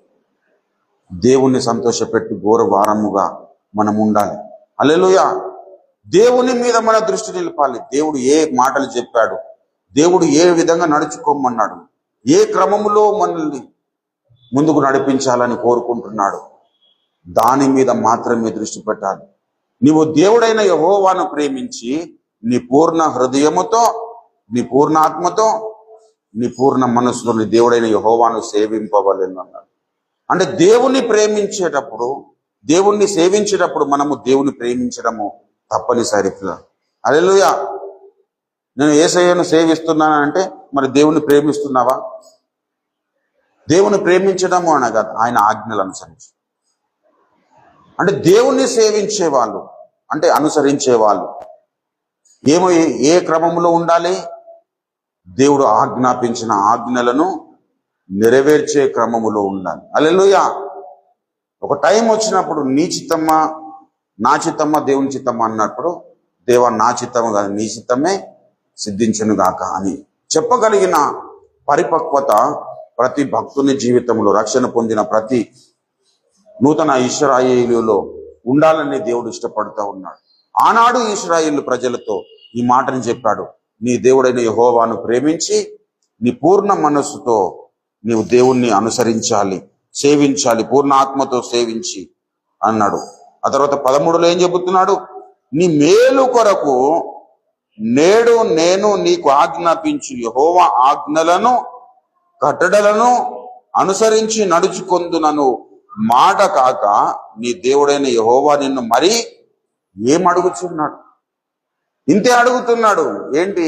దేవుణ్ణి సంతోషపెట్టి ఘోర వారముగా మనం ఉండాలి. హల్లెలూయా. దేవుని మీద మన దృష్టి నిలపాలి. దేవుడు ఏ మాటలు చెప్పాడు, దేవుడు ఏ విధంగా నడుచుకోమన్నాడు, ఏ క్రమములో మనల్ని ముందుకు నడిపించాలని కోరుకుంటున్నాడు, దాని మీద మాత్రమే దృష్టి పెట్టాలి. నీవు దేవుడైన యెహోవాను ప్రేమించి నీ పూర్ణ హృదయముతో, నీ పూర్ణ ఆత్మతో, నీ పూర్ణ మనస్సులో నీ దేవుడైన యెహోవాను సేవింపవలెను అన్నాడు. అంటే దేవుణ్ణి ప్రేమించేటప్పుడు, దేవుణ్ణి సేవించేటప్పుడు మనము దేవుని ప్రేమించడము తప్పనిసరి. హల్లెలూయా. నేను యేసయ్యను సేవిస్తున్నానంటే మరి దేవుని ప్రేమిస్తున్నావా? దేవుని ప్రేమించడము అనగా ఆయన ఆజ్ఞలు అనుసరించి, అంటే దేవుణ్ణి సేవించే వాళ్ళు, అంటే అనుసరించే వాళ్ళు ఏ క్రమంలో ఉండాలి? దేవుడు ఆజ్ఞాపించిన ఆజ్ఞలను నెరవేర్చే క్రమములో ఉండాలి. హల్లెలూయా. ఒక టైం వచ్చినప్పుడు నీ చిత్తమ్మా నా చిత్తమ్మా దేవుని చిత్తమ్మా అన్నప్పుడు, దేవా నా చిత్తము కాదు నీ చిత్తమే సిద్ధించును గాక అని చెప్పగలిగిన పరిపక్వత ప్రతి భక్తుని జీవితంలో, రక్షణ పొందిన ప్రతి నూతన ఇశ్రాయేలులో ఉండాలని దేవుడు ఇష్టపడుతూ ఉన్నాడు. ఆనాడు ఇశ్రాయేలు ప్రజలతో ఈ మాటని చెప్పాడు, నీ దేవుడైన యెహోవాను ప్రేమించి నీ పూర్ణ మనస్సుతో నీవు దేవుణ్ణి అనుసరించాలి, సేవించాలి, పూర్ణ ఆత్మతో సేవించి అన్నాడు. ఆ తర్వాత 13లో ఏం చెబుతున్నాడు? నీ మేలు కొరకు నేడు నేను నీకు ఆజ్ఞాపించు యెహోవా ఆజ్ఞలను కట్టడలను అనుసరించి నడుచుకొందునను మాట కాక నీ దేవుడైన యెహోవా నిన్ను మరీ ఏం అడుగుతున్నాడు? ఇంతే అడుగుతున్నాడు. ఏంటి?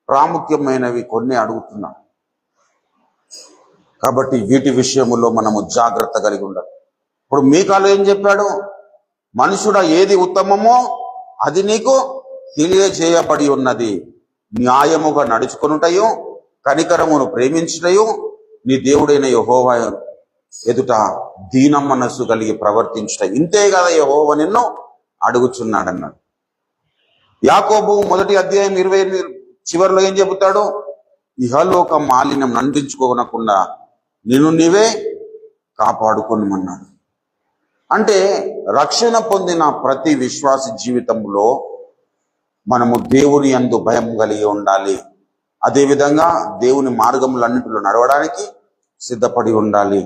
ప్రాముఖ్యమైనవి కొన్ని అడుగుతున్నాడు. కాబట్టి వీటి విషయములో మనము జాగ్రత్త కలిగి ఉండాలి. ఇప్పుడు మీకాలో ఏం చెప్పాడు? మనుషుడా ఏది ఉత్తమమో అది నీకు తెలియజేయబడి ఉన్నది. న్యాయముగా నడుచుకొనుటయు, కనికరమును ప్రేమించుటయు, నీ దేవుడైన యెహోవా ఎదుట దీన మనస్సు కలిగి ప్రవర్తించుట, ఇంతే కదా యెహోవా నిన్ను అడుగుచున్నాడన్నాడు. యాకోబు 1వ అధ్యాయం 28 చివరిలో ఏం చెబుతాడు? ఇహలోక మాలిన్యం నందించుకోనకుండా నిన్ను నీవే కాపాడుకోనమన్నాడు. అంటే రక్షణ పొందిన ప్రతి విశ్వాసి జీవితంలో మనము దేవుని యందు భయం కలిగి ఉండాలి. అదేవిధంగా దేవుని మార్గములన్నిటిలో నడవడానికి సిద్ధపడి ఉండాలి.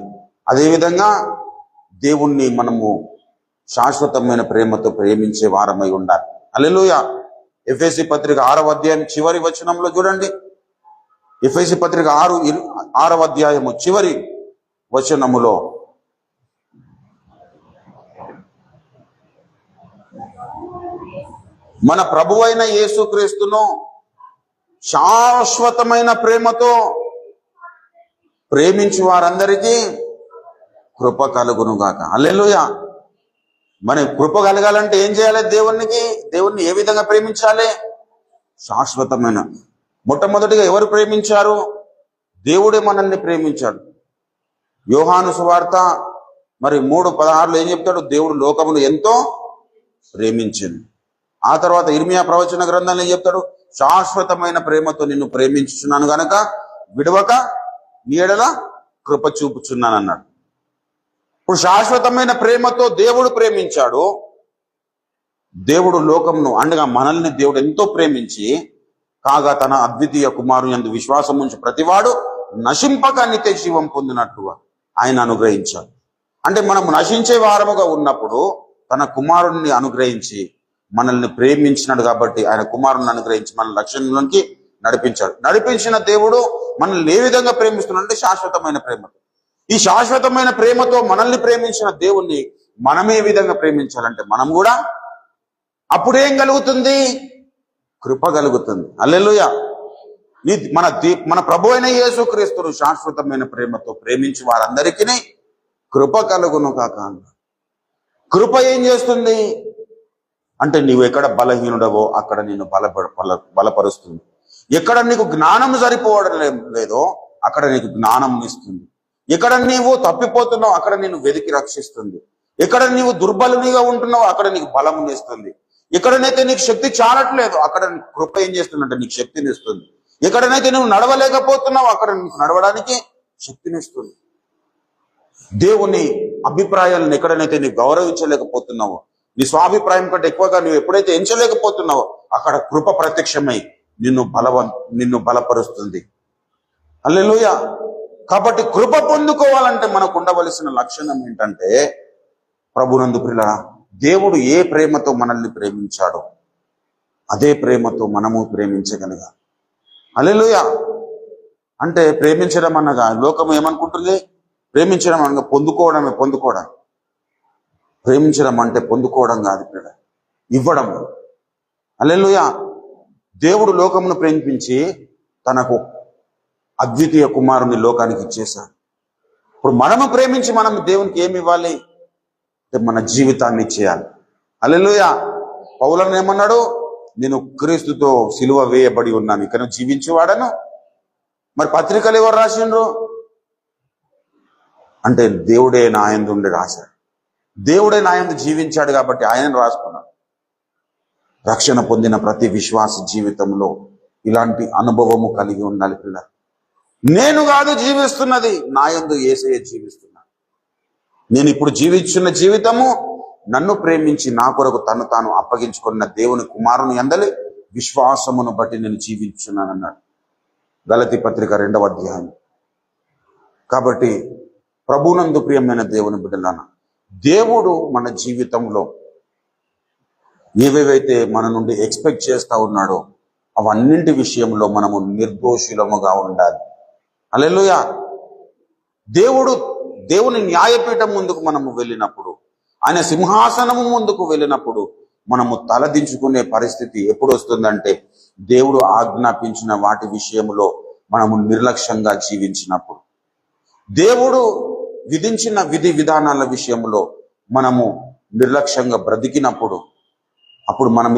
అదేవిధంగా దేవుణ్ణి మనము శాశ్వతమైన ప్రేమతో ప్రేమించే వారమై ఉండాలి. హల్లెలూయా. ఎఫెసీ పత్రిక 6వ అధ్యాయం చివరి వచనంలో చూడండి. ఎఫెసీ పత్రిక 6వ అధ్యాయము చివరి వచనములో మన ప్రభువైన యేసుక్రీస్తును శాశ్వతమైన ప్రేమతో ప్రేమించు వారందరికీ కృప కలుగును గాక. హల్లెలూయా. మరి కృప కలగాలంటే ఏం చేయాలి? దేవుణ్ణి ఏ విధంగా ప్రేమించాలి? శాశ్వతమైన. మొట్టమొదటిగా ఎవరు ప్రేమించారు? దేవుడే మనల్ని ప్రేమించాడు. యోహాను సువార్త మరి 3:16 ఏం చెప్తాడు? దేవుడు లోకమును ఎంతో ప్రేమించింది. ఆ తర్వాత ఇర్మియా ప్రవచన గ్రంథంలో ఏం చెప్తాడు? శాశ్వతమైన ప్రేమతో నిన్ను ప్రేమించుచున్నాను గనక విడవక నీ ఎడల కృప చూపుచున్నాను అన్నాడు. ఇప్పుడు శాశ్వతమైన ప్రేమతో దేవుడు ప్రేమించాడు. దేవుడు లోకమును అనగా మనల్ని దేవుడు ఎంతో ప్రేమించి కాగా తన అద్వితీయ కుమారుని యందు విశ్వాసం ఉంచి ప్రతివాడు నశింపక నిత్య జీవం పొందినట్లుగా ఆయన అనుగ్రహించాడు. అంటే మనం నశించే వారముగా ఉన్నప్పుడు తన కుమారుణ్ణి అనుగ్రహించి మనల్ని ప్రేమించినాడు కాబట్టి ఆయన కుమారుని అనుగ్రహించి మన లక్ష్యంలోకి నడిపించాడు. నడిపించిన దేవుడు మనల్ని ఏ విధంగా ప్రేమిస్తున్నాడు అంటే శాశ్వతమైన ప్రేమతో. ఈ శాశ్వతమైన ప్రేమతో మనల్ని ప్రేమించిన దేవుణ్ణి మనం ఏ విధంగా ప్రేమించాలంటే మనం కూడా అప్పుడేం కలుగుతుంది? కృప కలుగుతుంది. హల్లెలూయా. మన ప్రభు అయిన యేసుక్రీస్తును శాశ్వతమైన ప్రేమతో ప్రేమించి వారందరికీ కృప కలుగును కాక అన్నాడు. కృప ఏం చేస్తుంది అంటే నీవు ఎక్కడ బలహీనుడవో అక్కడ నిన్ను బలపరుస్తుంది. ఎక్కడ నీకు జ్ఞానం సరిపోవడం లేదో అక్కడ నీకు జ్ఞానం ఇస్తుంది. ఎక్కడ నీవు తప్పిపోతున్నావు అక్కడ నేను వెతికి రక్షిస్తుంది. ఎక్కడ నీవు దుర్బలునిగా ఉంటున్నావు అక్కడ నీకు బలం ఇస్తుంది. ఎక్కడనైతే నీకు శక్తి చాలట్లేదు అక్కడ కృప ఏం చేస్తుందంటే నీకు శక్తిని ఇస్తుంది. ఎక్కడనైతే నువ్వు నడవలేకపోతున్నావు అక్కడ నీకు నడవడానికి శక్తినిస్తుంది. దేవుని అభిప్రాయాలను ఎక్కడనైతే నీవు గౌరవించలేకపోతున్నావో, నీ స్వాభిప్రాయం కంటే ఎక్కువగా నువ్వు ఎప్పుడైతే ఎంచలేకపోతున్నావో అక్కడ కృప ప్రత్యక్షమై నిన్ను బలపరుస్తుంది. హల్లెలూయా. కాబట్టి కృప పొందుకోవాలంటే మనకు ఉండవలసిన లక్షణం ఏంటంటే ప్రభునందు ప్రియులారా, దేవుడు ఏ ప్రేమతో మనల్ని ప్రేమించాడో అదే ప్రేమతో మనము ప్రేమించగలగాలి. హల్లెలూయా. అంటే ప్రేమించడం అనగా లోకం ఏమనుకుంటుంది? ప్రేమించడం అనగా పొందుకోవడం. ప్రేమించడం అంటే పొందుకోవడం కాదు, ఇవ్వడం. హల్లెలూయా. దేవుడు లోకమును ప్రేమించి తనకు అద్వితీయ కుమారుని లోకానికి ఇచ్చేశాడు. ఇప్పుడు మనము ప్రేమించి మనం దేవునికి ఏమి ఇవ్వాలి? మన జీవితాన్ని ఇచ్చేయాలి. హల్లెలూయా. పౌలను ఏమన్నాడు? నేను క్రీస్తుతో సిలువ వేయబడి ఉన్నాను, ఇక జీవించేవాడను. మరి పత్రికలు ఎవరు రాసిండ్రు అంటే దేవుడే నాయందు ఉండి రాశాడు. దేవుడే నాయందు జీవించాడు కాబట్టి ఆయన రాసుకున్నాడు. రక్షణ పొందిన ప్రతి విశ్వాస జీవితంలో ఇలాంటి అనుభవము కలిగి ఉండాలి పిల్లలు. నేను కాదు జీవిస్తున్నది, నాయందు యేసయ్య జీవిస్తున్నాడు. నేను ఇప్పుడు జీవించున్న జీవితము నన్ను ప్రేమించి నా కొరకు తను తాను అప్పగించుకున్న దేవుని కుమారుని యందలి విశ్వాసమును బట్టి నేను జీవించున్నానన్నాడు గలతీ పత్రిక 2వ అధ్యాయం. కాబట్టి ప్రభునందు ప్రియమైన దేవుని బిడ్డలారా, దేవుడు మన జీవితంలో ఏవేవైతే మన నుండి ఎక్స్పెక్ట్ చేస్తా ఉన్నాడో అవన్నింటి విషయంలో మనము నిర్దోషులముగా ఉండాలి. హల్లెలూయా. దేవుని న్యాయపీఠం ముందుకు మనము వెళ్ళినప్పుడు, ఆయన సింహాసనము ముందుకు వెళ్ళినప్పుడు మనము తలదించుకునే పరిస్థితి ఎప్పుడు వస్తుందంటే దేవుడు ఆజ్ఞాపించిన వాటి విషయంలో మనము నిర్లక్ష్యంగా జీవించినప్పుడు, దేవుడు విధించిన విధి విధానాల విషయంలో మనము నిర్లక్ష్యంగా బ్రతికినప్పుడు, అప్పుడు మనం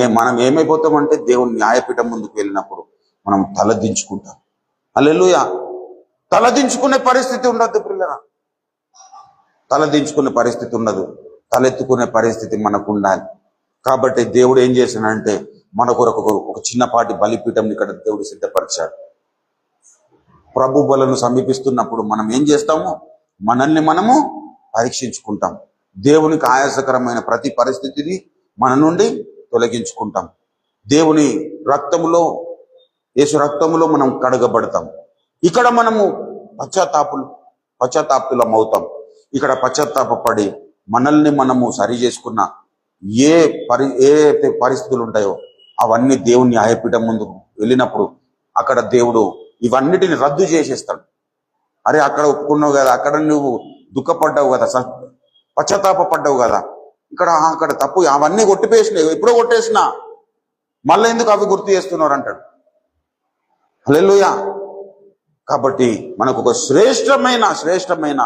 ఏమైపోతామంటే దేవుని న్యాయపీఠం ముందుకు వెళ్ళినప్పుడు మనం తలదించుకుంటాం. హల్లెలూయా. తలదించుకునే పరిస్థితి ఉండదు పిల్లరా. తలదించుకునే పరిస్థితి ఉండదు, తలెత్తుకునే పరిస్థితి మనకు ఉండాలి. కాబట్టి దేవుడు ఏం చేశానంటే మన కొరకు ఒక చిన్నపాటి బలిపీఠం ఇక్కడ దేవుడు సిద్ధపరిచాడు. ప్రభు బలను సమీపిస్తున్నప్పుడు మనం ఏం చేస్తాము? మనల్ని మనము పరీక్షించుకుంటాం. దేవునికి ఆయాసకరమైన ప్రతి పరిస్థితిని మన నుండి తొలగించుకుంటాం. దేవుని రక్తములో, యేసు రక్తములో మనం కడగబడతాం. ఇక్కడ మనము పశ్చాత్తాపులం అవుతాం. ఇక్కడ పశ్చాత్తాపడి మనల్ని మనము సరి చేసుకున్న ఏ పరిస్థితులు ఉంటాయో అవన్నీ దేవుని న్యాయపీఠం ముందుకు వెళ్ళినప్పుడు అక్కడ దేవుడు ఇవన్నిటిని రద్దు చేసేస్తాడు. అరే అక్కడ ఒప్పుకున్నావు కదా, అక్కడ నువ్వు దుఃఖపడ్డావు కదా, పశ్చాత్తాపడ్డావు కదా, అక్కడ తప్పు అవన్నీ కొట్టిపేసినావు, ఎప్పుడో కొట్టేసినా మళ్ళీ ఎందుకు అవి గుర్తు చేస్తున్నారు అంటాడు. హల్లెలూయా. కాబట్టి మనకు ఒక శ్రేష్టమైన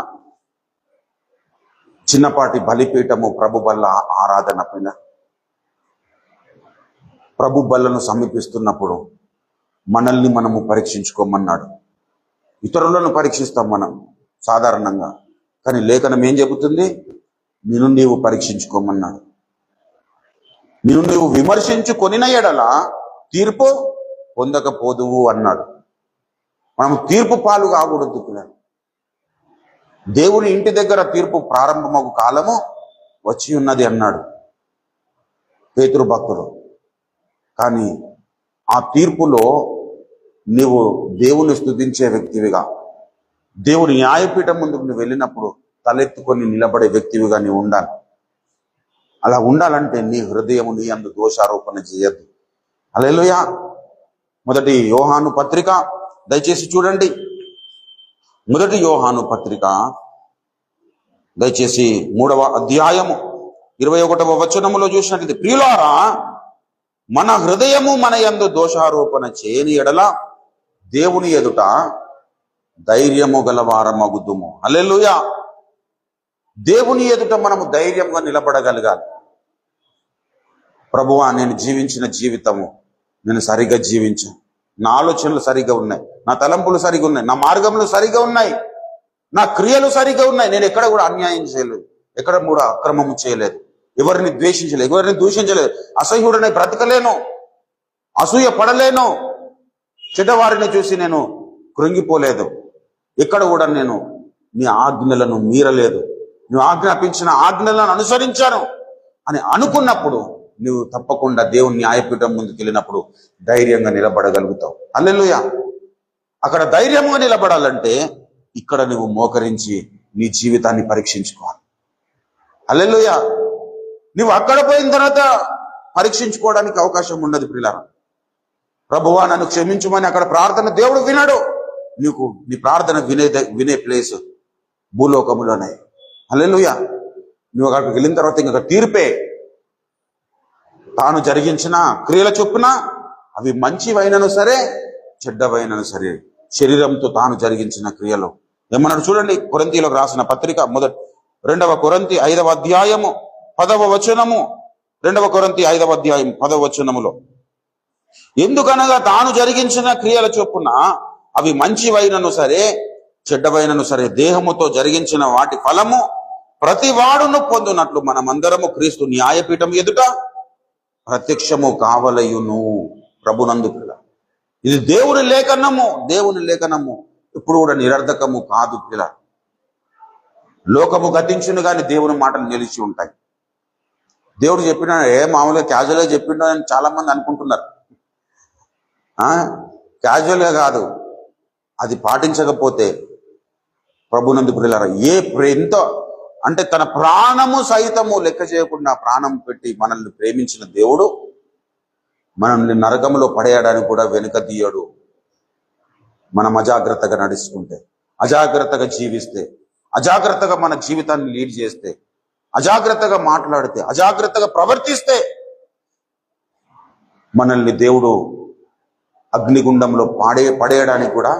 చిన్నపాటి బలిపీఠము ప్రభు బల్ల ఆరాధన పైన. ప్రభు బల్లను సమీపిస్తున్నప్పుడు మనల్ని మనము పరీక్షించుకోమన్నాడు. ఇతరులను పరీక్షిస్తాం మనం సాధారణంగా, కానీ లేఖనం ఏం చెబుతుంది? నిన్ను నీవు పరీక్షించుకోమన్నాడు. నిన్ను నీవు విమర్శించుకొనిన ఎడల తీర్పు పొందకపోదువు అన్నాడు. మనం తీర్పు పాలు కాకూడదు పిల్లలు. దేవుని ఇంటి దగ్గర తీర్పు ప్రారంభమగు కాలము వచ్చి ఉన్నది అన్నాడు పేతురు భక్తుడు. కానీ ఆ తీర్పులో నీవు దేవుని స్తుతించే వ్యక్తివిగా, దేవుని న్యాయపీఠం ముందుకు నువ్వు వెళ్ళినప్పుడు తలెత్తుకొని నిలబడే వ్యక్తివిగా నీవు ఉండాలి. అలా ఉండాలంటే నీ హృదయము నీ అందు దోషారోపణ చేయద్దు. హల్లెలూయా. మొదటి యోహాను పత్రిక దయచేసి చూడండి. మొదటి యోహాను పత్రిక దయచేసి 3వ అధ్యాయము 21వ వచనములో చూసినట్లయితే, ప్రియులారా, మన హృదయము మన యందు దోషారోపణ చేయని ఎడల దేవుని ఎదుట ధైర్యము గలవారమగుదుము. హల్లెలూయా. దేవుని ఎదుట మనము ధైర్యంగా నిలబడగలగాలి. ప్రభువా, నేను జీవించిన జీవితము నేను సరిగ్గా జీవించాను, నా ఆలోచనలు సరిగ్గా ఉన్నాయి, నా తలంపులు సరిగ్గా ఉన్నాయి, నా మార్గములు సరిగ్గా ఉన్నాయి, నా క్రియలు సరిగ్గా ఉన్నాయి, నేను ఎక్కడ కూడా అన్యాయం చేయలేదు, ఎక్కడ కూడా అక్రమము చేయలేదు, ఎవరిని ద్వేషించలేదు, ఎవరిని దూషించలేదు, అసహ్యుడనే బ్రతకలేను, అసూయ పడలేను, చెడ్డవారిని చూసి నేను కృంగిపోలేదు, ఎక్కడ కూడా నేను నీ ఆజ్ఞలను మీరలేదు, నువ్వు ఆజ్ఞాపించిన ఆజ్ఞలను అనుసరించాను అని అనుకున్నప్పుడు నువ్వు తప్పకుండా దేవుని న్యాయపీఠం ముందుకు వెళ్ళినప్పుడు ధైర్యంగా నిలబడగలుగుతావు. హల్లెలూయా. అక్కడ ధైర్యంగా నిలబడాలంటే ఇక్కడ నువ్వు మోకరించి నీ జీవితాన్ని పరీక్షించుకోవాలి. హల్లెలూయా. నువ్వు అక్కడ పోయిన తర్వాత పరీక్షించుకోవడానికి అవకాశం ఉండదు ప్రియులారా. ప్రభువా, నన్ను క్షమించుమని అక్కడ ప్రార్థన దేవుడు వినడు. నీకు నీ ప్రార్థన వినే ప్లేస్ భూలోకములోనే. హల్లెలూయా. నువ్వు అక్కడికి వెళ్ళిన తర్వాత ఇంకా తీర్పే. తాను జరిగించిన క్రియల చొప్పున అవి మంచివైనను సరే చెడ్డవైనను సరే, శరీరంతో తాను జరిగించిన క్రియలు ఏమన్నాడు చూడండి. కొరింథీయులకు రాసిన పత్రిక 2వ కొరింథీ 5వ అధ్యాయము 10వ వచనము, 2వ కొరింథీ 5వ అధ్యాయం 10వ వచనములో, ఎందుకనగా తాను జరిగించిన క్రియల చొప్పున అవి మంచివైనను సరే చెడ్డవైనను సరే దేహముతో జరిగించిన వాటి ఫలము ప్రతి వాడును పొందునట్లు మనమందరము క్రీస్తు న్యాయపీఠం ఎదుట ప్రత్యక్షము కావలయును. ప్రభునందు పిల్ల, ఇది దేవుని లేఖనము. దేవుని లేఖనము ఇప్పుడు కూడా నిరర్ధకము కాదు పిల్ల. లోకము గతించును కానీ దేవుని మాటలు నిలిచి ఉంటాయి. దేవుడు చెప్పిన మామూలుగా క్యాజువల్గా చెప్పిండో అని చాలా మంది అనుకుంటున్నారు. క్యాజువల్గా కాదు, అది పాటించకపోతే ప్రభునందు పిల్లలారా, ఎంతో అంటే తన ప్రాణము సైతము లెక్క చేయకుండా ప్రాణం పెట్టి మనల్ని ప్రేమించిన దేవుడు మనల్ని నరకంలో పడేయడానికి కూడా వెనుక తీయడు. మనం అజాగ్రత్తగా నడుచుకుంటే, అజాగ్రత్తగా జీవిస్తే, అజాగ్రత్తగా మన జీవితాన్ని లీడ్ చేస్తే, అజాగ్రత్తగా మాట్లాడితే, అజాగ్రత్తగా ప్రవర్తిస్తే మనల్ని దేవుడు అగ్నిగుండంలో పడేయడానికి కూడా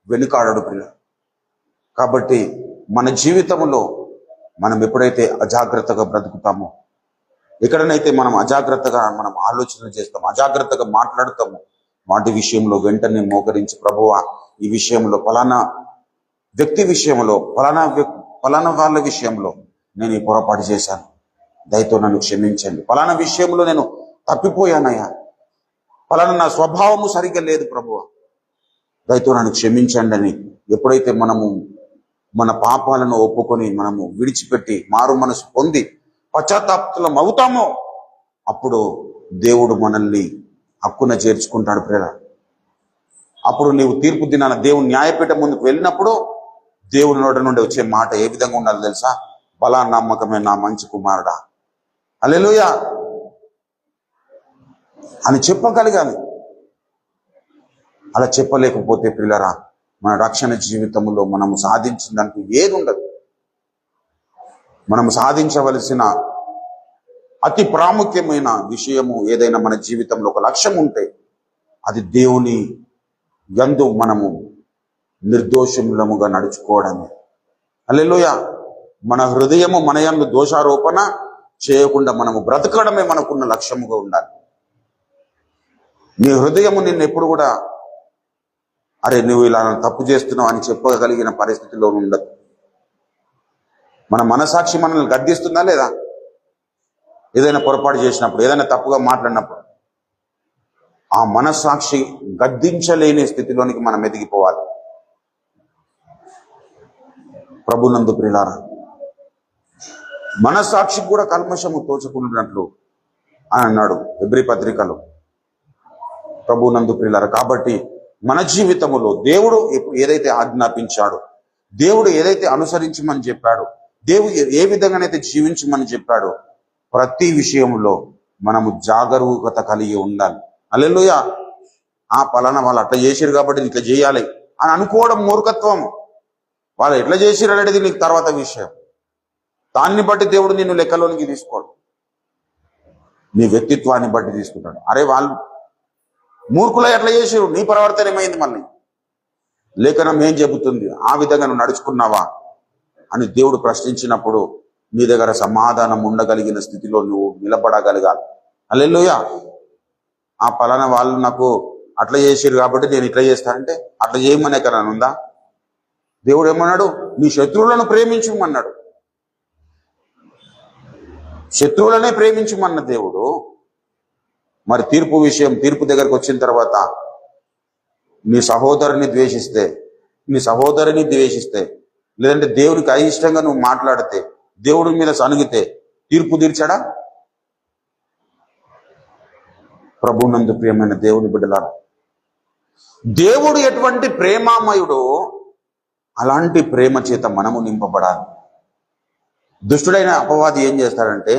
వెనుకాడడు పిల్ల. కాబట్టి మన జీవితంలో మనం ఎప్పుడైతే అజాగ్రత్తగా బ్రతుకుతామో, ఎక్కడనైతే మనం అజాగ్రత్తగా మనం ఆలోచన చేస్తాము, అజాగ్రత్తగా మాట్లాడతాము, వాటి విషయంలో వెంటనే మోకరించి, ప్రభువా, ఈ విషయంలో ఫలానా వ్యక్తి విషయంలో ఫలానా వాళ్ళ విషయంలో నేను ఈ పొరపాటు చేశాను, దయతో నన్ను క్షమించండి, ఫలానా విషయంలో నేను తప్పిపోయానయ్యా, ఫలానా నా స్వభావము సరిగ్గా లేదు ప్రభువా, దయతో నన్ను క్షమించండి అని ఎప్పుడైతే మనము మన పాపాలను ఒప్పుకొని మనము విడిచిపెట్టి మారు మనసు పొంది పశ్చాత్తాపం అవుతామో అప్పుడు దేవుడు మనల్ని హక్కున చేర్చుకుంటాడు ప్రేర. అప్పుడు నీవు తీర్పు దినాన దేవుని న్యాయపీఠం ముందుకు వెళ్ళినప్పుడు దేవుని నోటి నుండి వచ్చే మాట ఏ విధంగా ఉండాలి తెలుసా? బలా నమ్మకమే నా మంచి కుమారుడా, హల్లెలూయా అని చెప్పగలగాలి. అలా చెప్పలేకపోతే పిల్లరా, మన రక్షణ జీవితంలో మనము సాధించిందంటూ ఏది ఉండదు. మనము సాధించవలసిన అతి ప్రాముఖ్యమైన విషయము ఏదైనా మన జీవితంలో ఒక లక్ష్యం ఉంటే అది దేవుని యందు మనము నిర్దోషములముగా నడుచుకోవడమే. హల్లెలూయా. మన హృదయము మన యందు దోషారోపణ చేయకుండా మనము బ్రతకడమే మనకున్న లక్ష్యముగా ఉండాలి. నీ హృదయము నిన్ను ఎప్పుడు కూడా అరే నువ్వు ఇలా తప్పు చేస్తున్నావు అని చెప్పగలిగిన పరిస్థితిలో ఉండదు. మన మనసాక్షి మనల్ని గద్దిస్తుందా లేదా? ఏదైనా పొరపాటు చేసినప్పుడు, ఏదైనా తప్పుగా మాట్లాడినప్పుడు ఆ మనస్సాక్షి గద్దించలేని స్థితిలోనికి మనం ఎదిగిపోవాలి. ప్రభునందు ప్రియులారా, మనస్సాక్షికి కూడా కల్మషము తోచుకున్నట్లు అని అన్నాడు హెబ్రీ పత్రికలో. ప్రభునందు ప్రియులారా, కాబట్టి మన జీవితంలో దేవుడు ఏదైతే ఆజ్ఞాపించాడో, దేవుడు ఏదైతే అనుసరించమని చెప్పాడో, దేవుడు ఏ విధంగానైతే జీవించమని చెప్పాడో ప్రతి విషయంలో మనము జాగరూకత కలిగి ఉండాలి. హల్లెలూయా. పలానా వాళ్ళు అట్లా చేసిరు కాబట్టి ఇట్లా చేయాలి అని అనుకోవడం మూర్ఖత్వం. వాళ్ళు ఎట్లా చేసిరు అనేది నీకు తర్వాత విషయం. దాన్ని బట్టి దేవుడు నిన్ను లెక్కలోనికి తీసుకోడు, నీ వ్యక్తిత్వాన్ని బట్టి తీసుకుంటాడు. అరే వాళ్ళు మూర్ఖులు ఎట్లా చేసిరు, నీ ప్రవర్తన ఏమైంది, మళ్ళీ లేఖనం ఏం చెబుతుంది, ఆ విధంగా నువ్వు నడుచుకున్నావా అని దేవుడు ప్రశ్నించినప్పుడు నీ దగ్గర సమాధానం ఉండగలిగిన స్థితిలో నువ్వు నిలబడగలగాలి. హల్లెలూయా. పలానా వాళ్ళు నాకు అట్లా చేసిరు కాబట్టి నేను ఇట్లా చేస్తానంటే అట్లా చేయమనే కదా ఉందా? దేవుడు ఏమన్నాడు? నీ శత్రువులను ప్రేమించమన్నాడు. శత్రువులనే ప్రేమించమన్న దేవుడు మరి తీర్పు దగ్గరకు వచ్చిన తర్వాత నీ సహోదరుని ద్వేషిస్తే లేదంటే దేవునికి అయిష్టంగా నువ్వు మాట్లాడితే, దేవుడి మీద సనుగితే తీర్పు తీర్చాడా? ప్రభునందు ప్రియమైన దేవుని బిడ్డలారా, దేవుడు ఎటువంటి ప్రేమామయుడో అలాంటి ప్రేమ చేత మనము నింపబడాలి. దుష్టుడైన అపవాది ఏం చేస్తాడంటే,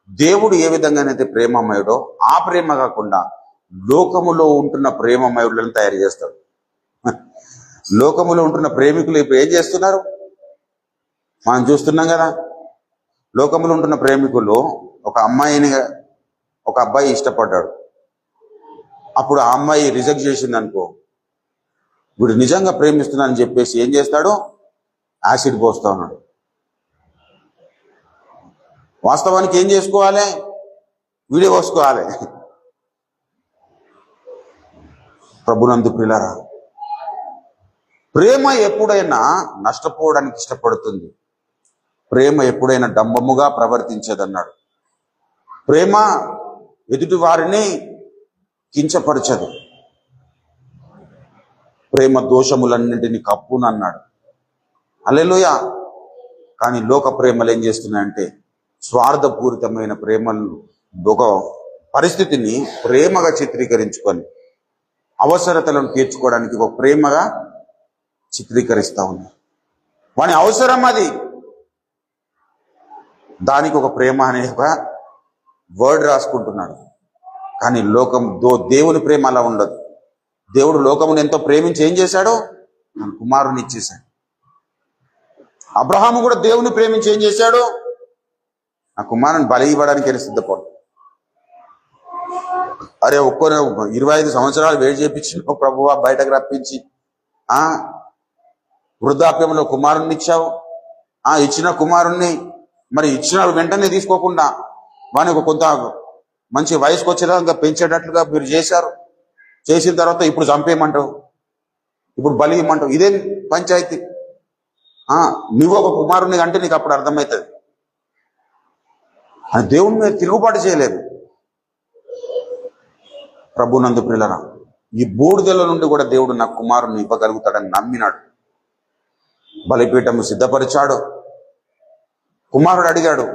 దేవుడు ఏ విధంగానైతే ప్రేమమయుడో ఆ ప్రేమ కాకుండా లోకములో ఉంటున్న ప్రేమమయులను తయారు చేస్తాడు. లోకములో ఉంటున్న ప్రేమికులు ఇప్పుడు ఏం చేస్తున్నారు మనం చూస్తున్నాం కదా. లోకములో ఉంటున్న ప్రేమికులు ఒక అబ్బాయి ఇష్టపడ్డాడు. అప్పుడు ఆ అమ్మాయి రిజెక్ట్ చేసింది అనుకో, వీడు నిజంగా ప్రేమిస్తున్నానని చెప్పేసి ఏం చేస్తాడు? యాసిడ్ పోస్తా ఉన్నాడు. వాస్తవానికి ఏం చేసుకోవాలి? వీడియో పోసుకోవాలి. ప్రభునందు ప్రియులారా, ప్రేమ ఎప్పుడైనా నష్టపోవడానికి ఇష్టపడుతుంది. ప్రేమ ఎప్పుడైనా డంబముగా ప్రవర్తించదన్నాడు. ప్రేమ ఎదుటి వారిని కించపరచదు. ప్రేమ దోషములన్నింటినీ కప్పునన్నాడు. హల్లెలూయా. కానీ లోక ప్రేమలు ఏం చేస్తున్నాయంటే, స్వార్థపూరితమైన ప్రేమలు ఒక పరిస్థితిని ప్రేమగా చిత్రీకరించుకొని అవసరతలను తీర్చుకోవడానికి ఒక ప్రేమగా చిత్రీకరిస్తా ఉన్నారు. వాని అవసరం అది, దానికి ఒక ప్రేమ అనే ఒక వర్డ్ రాసుకుంటున్నాడు. కానీ దేవుని ప్రేమ అలా ఉండదు. దేవుడు లోకమును ఎంతో ప్రేమించి ఏం చేశాడో కుమారుని ఇచ్చేశాడు. అబ్రహాము కూడా దేవుని ప్రేమించి ఏం చేశాడు? ఆ కుమారుని బలి ఇవ్వడానికి సిద్ధపడు. అరే 25 సంవత్సరాలు వేడి చేపించిన ప్రభువా, బయటకు రప్పించి వృద్ధాప్యంలో కుమారుణ్ణి ఇచ్చావు. ఇచ్చిన కుమారుణ్ణి మరి ఇచ్చిన వెంటనే తీసుకోకుండా వానికి కొంత మంచి వయసుకు వచ్చేదాకా పెంచేటట్లుగా మీరు చేశారు. చేసిన తర్వాత ఇప్పుడు చంపేయమంటావు, ఇప్పుడు బలి ఇవ్వమంటావు. ఇదేం పంచాయతీ? నువ్వు ఒక కుమారుని అంటే నీకు అప్పుడు అర్థమవుతుంది. దేవుని మీద తిరుగుబాటు చేయలేదు. ప్రభునందు ప్రియులారా, ఈ బూడిదల నుండి కూడా దేవుడు నా కుమారుని ఇవ్వగలుగుతాడని నమ్మినాడు. బలిపీఠము సిద్ధపరిచాడు. కుమారుడు అడిగాడు,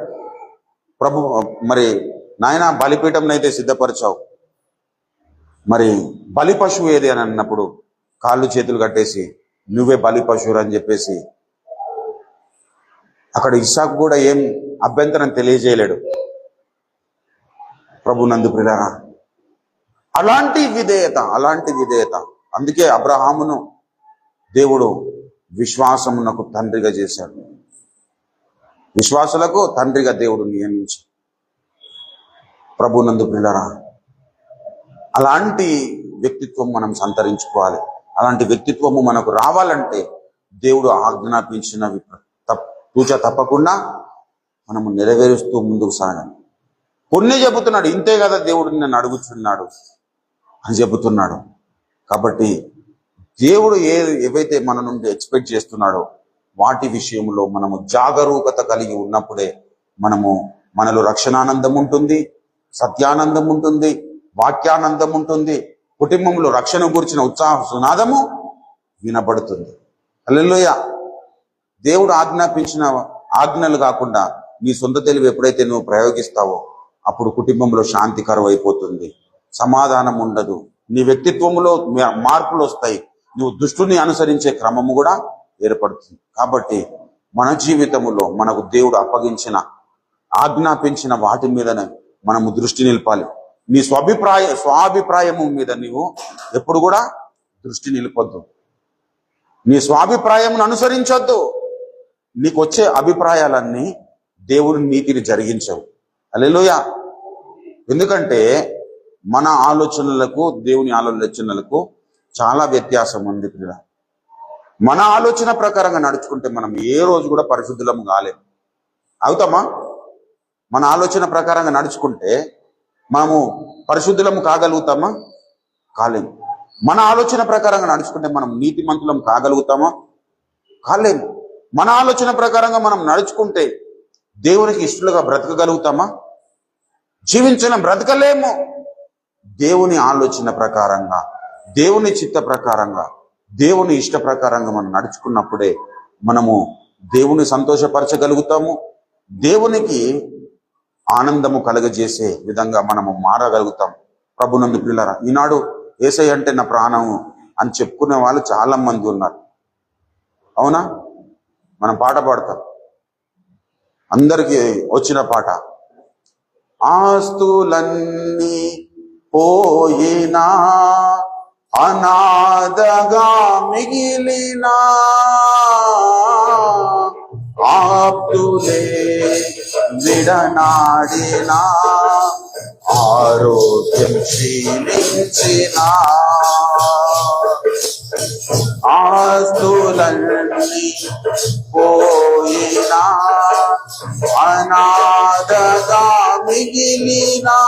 ప్రభు మరి నాయన బలిపీఠం అయితే సిద్ధపరిచావు, మరి బలి పశువు ఏది అని అన్నప్పుడు కాళ్ళు చేతులు కట్టేసి నువ్వే బలి పశువురు అని చెప్పేసి అక్కడ ఇస్సాకు కూడా ఏం అభ్యంతరం తెలియజేయలేడు. ప్రభునందు ప్రియులారా, అలాంటి విధేయత. అందుకే అబ్రహామును దేవుడు విశ్వాసమునకు తండ్రిగా చేశాడు. విశ్వాసులకు తండ్రిగా దేవుడు నియమించి. ప్రభునందు ప్రియులారా, అలాంటి వ్యక్తిత్వం మనం సంతరించుకోవాలి. అలాంటి వ్యక్తిత్వము మనకు రావాలంటే దేవుడు ఆజ్ఞాపించినవి తూచ తప్పకుండా మనము నెరవేరుస్తూ ముందుకు సాగాలి. కొన్ని చెబుతున్నాడు, ఇంతే కదా దేవుడు నిన్ను అడుగుతున్నాడు అని చెబుతున్నాడు. కాబట్టి దేవుడు ఏవైతే మన నుండి ఎక్స్పెక్ట్ చేస్తున్నాడో వాటి విషయంలో మనము జాగరూకత కలిగి ఉన్నప్పుడే మనలో రక్షణానందం ఉంటుంది, సత్యానందం ఉంటుంది, వాక్యానందం ఉంటుంది, కుటుంబంలో రక్షణ గురించిన ఉత్సాహ సునాదము వినబడుతుంది. హల్లెలూయా. దేవుడు ఆజ్ఞాపించిన ఆజ్ఞలు కాకుండా నీ సొంత తెలివి ఎప్పుడైతే నువ్వు ప్రయోగిస్తావో అప్పుడు కుటుంబంలో శాంతి కరువైపోతుంది, సమాధానం ఉండదు, నీ వ్యక్తిత్వంలో మార్పులు వస్తాయి, నువ్వు దుష్టుని అనుసరించే క్రమము కూడా ఏర్పడుతుంది. కాబట్టి మన జీవితంలో మనకు దేవుడు అప్పగించిన ఆజ్ఞాపించిన వాటి మీదనే మనము దృష్టి నిలపాలి. నీ స్వాభిప్రాయము మీద నీవు ఎప్పుడు కూడా దృష్టి నిలపొద్దు. నీ స్వాభిప్రాయమును అనుసరించొద్దు. నీకు వచ్చే అభిప్రాయాలన్నీ దేవుని నీతిని జరిగించవు. హల్లెలూయా. ఎందుకంటే మన ఆలోచనలకు దేవుని ఆలోచనలకు చాలా వ్యత్యాసం ఉంది. మన ఆలోచన ప్రకారంగా నడుచుకుంటే మనం ఏ రోజు కూడా పరిశుద్ధులము కాలేము. అవుతామా? మన ఆలోచన ప్రకారంగా నడుచుకుంటే మనము పరిశుద్ధులము కాగలుగుతామా? కాలేము. మన ఆలోచన ప్రకారంగా నడుచుకుంటే మనం నీతిమంతులం కాగలుగుతామా? కాలేము. మన ఆలోచన ప్రకారంగా మనం నడుచుకుంటే దేవునికి ఇష్టలుగా బ్రతకగలుగుతామా? బ్రతకలేము. దేవుని ఆలోచన ప్రకారంగా, దేవుని చిత్త ప్రకారంగా, దేవుని ఇష్ట ప్రకారంగా మనం నడుచుకున్నప్పుడే మనము దేవుని సంతోషపరచగలుగుతాము, దేవునికి ఆనందము కలగజేసే విధంగా మనము మారగలుగుతాం. ప్రభునందు ప్రియులారా, ఈనాడు యేసయ్య అంటే నా ప్రాణము అని చెప్పుకునే వాళ్ళు చాలా మంది ఉన్నారు. అవునా? మనం పాట పాడతాం, అందరికీ వచ్చిన పాట. ఆస్తులన్నీ పోయినా అనాథగా మిగిలినా ఆప్తులే విడనాడినా ఆరోగ్యం క్షీణించినా ఆస్తులన్నీ పోయినా అనాథగా మిగిలినా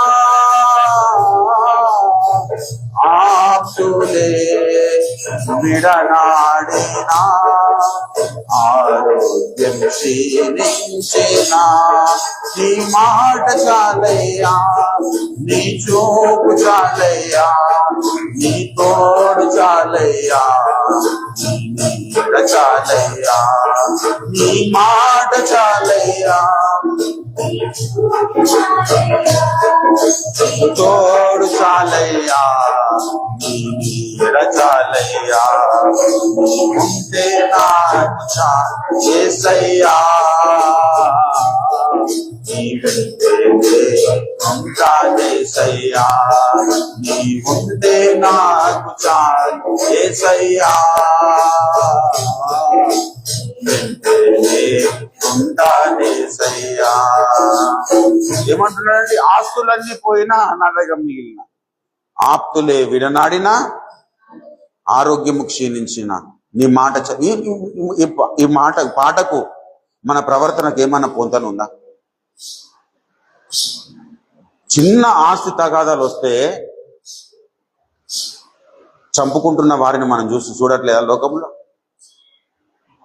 ఆప్తులే విడనాడినా ఆరోగ్యం క్షీణించినా నీ మాట చాలయ్యా, నీ చూపు చాలయ్యా, నీ తోడు చాలయ్యా, నీ నీడ చాలయ్యా, నీ మాట చాలయ్యా, తోడు చాలయ్యా, నీ నీడ చాలయ్యా, ఉంటే నాకు చాలు యేసయ్యా, నీ ఉంటే ఉంటా యేసయ్యా, నీ ఉంటే నాకు చాలు యేసయ్యా, ఏమంటున్నాడండి? ఆస్తులన్నీ పోయినా అనాథగా మిగిలిన ఆప్తులే విడనాడినా ఆరోగ్యము క్షీణించిన నీ మాట ఈ మాట పాటకు మన ప్రవర్తనకు ఏమన్నా పొంతనుందా? చిన్న ఆస్తి తగాదాలు వస్తే చంపుకుంటున్న వారిని మనం చూడట్లేదా లోకంలో?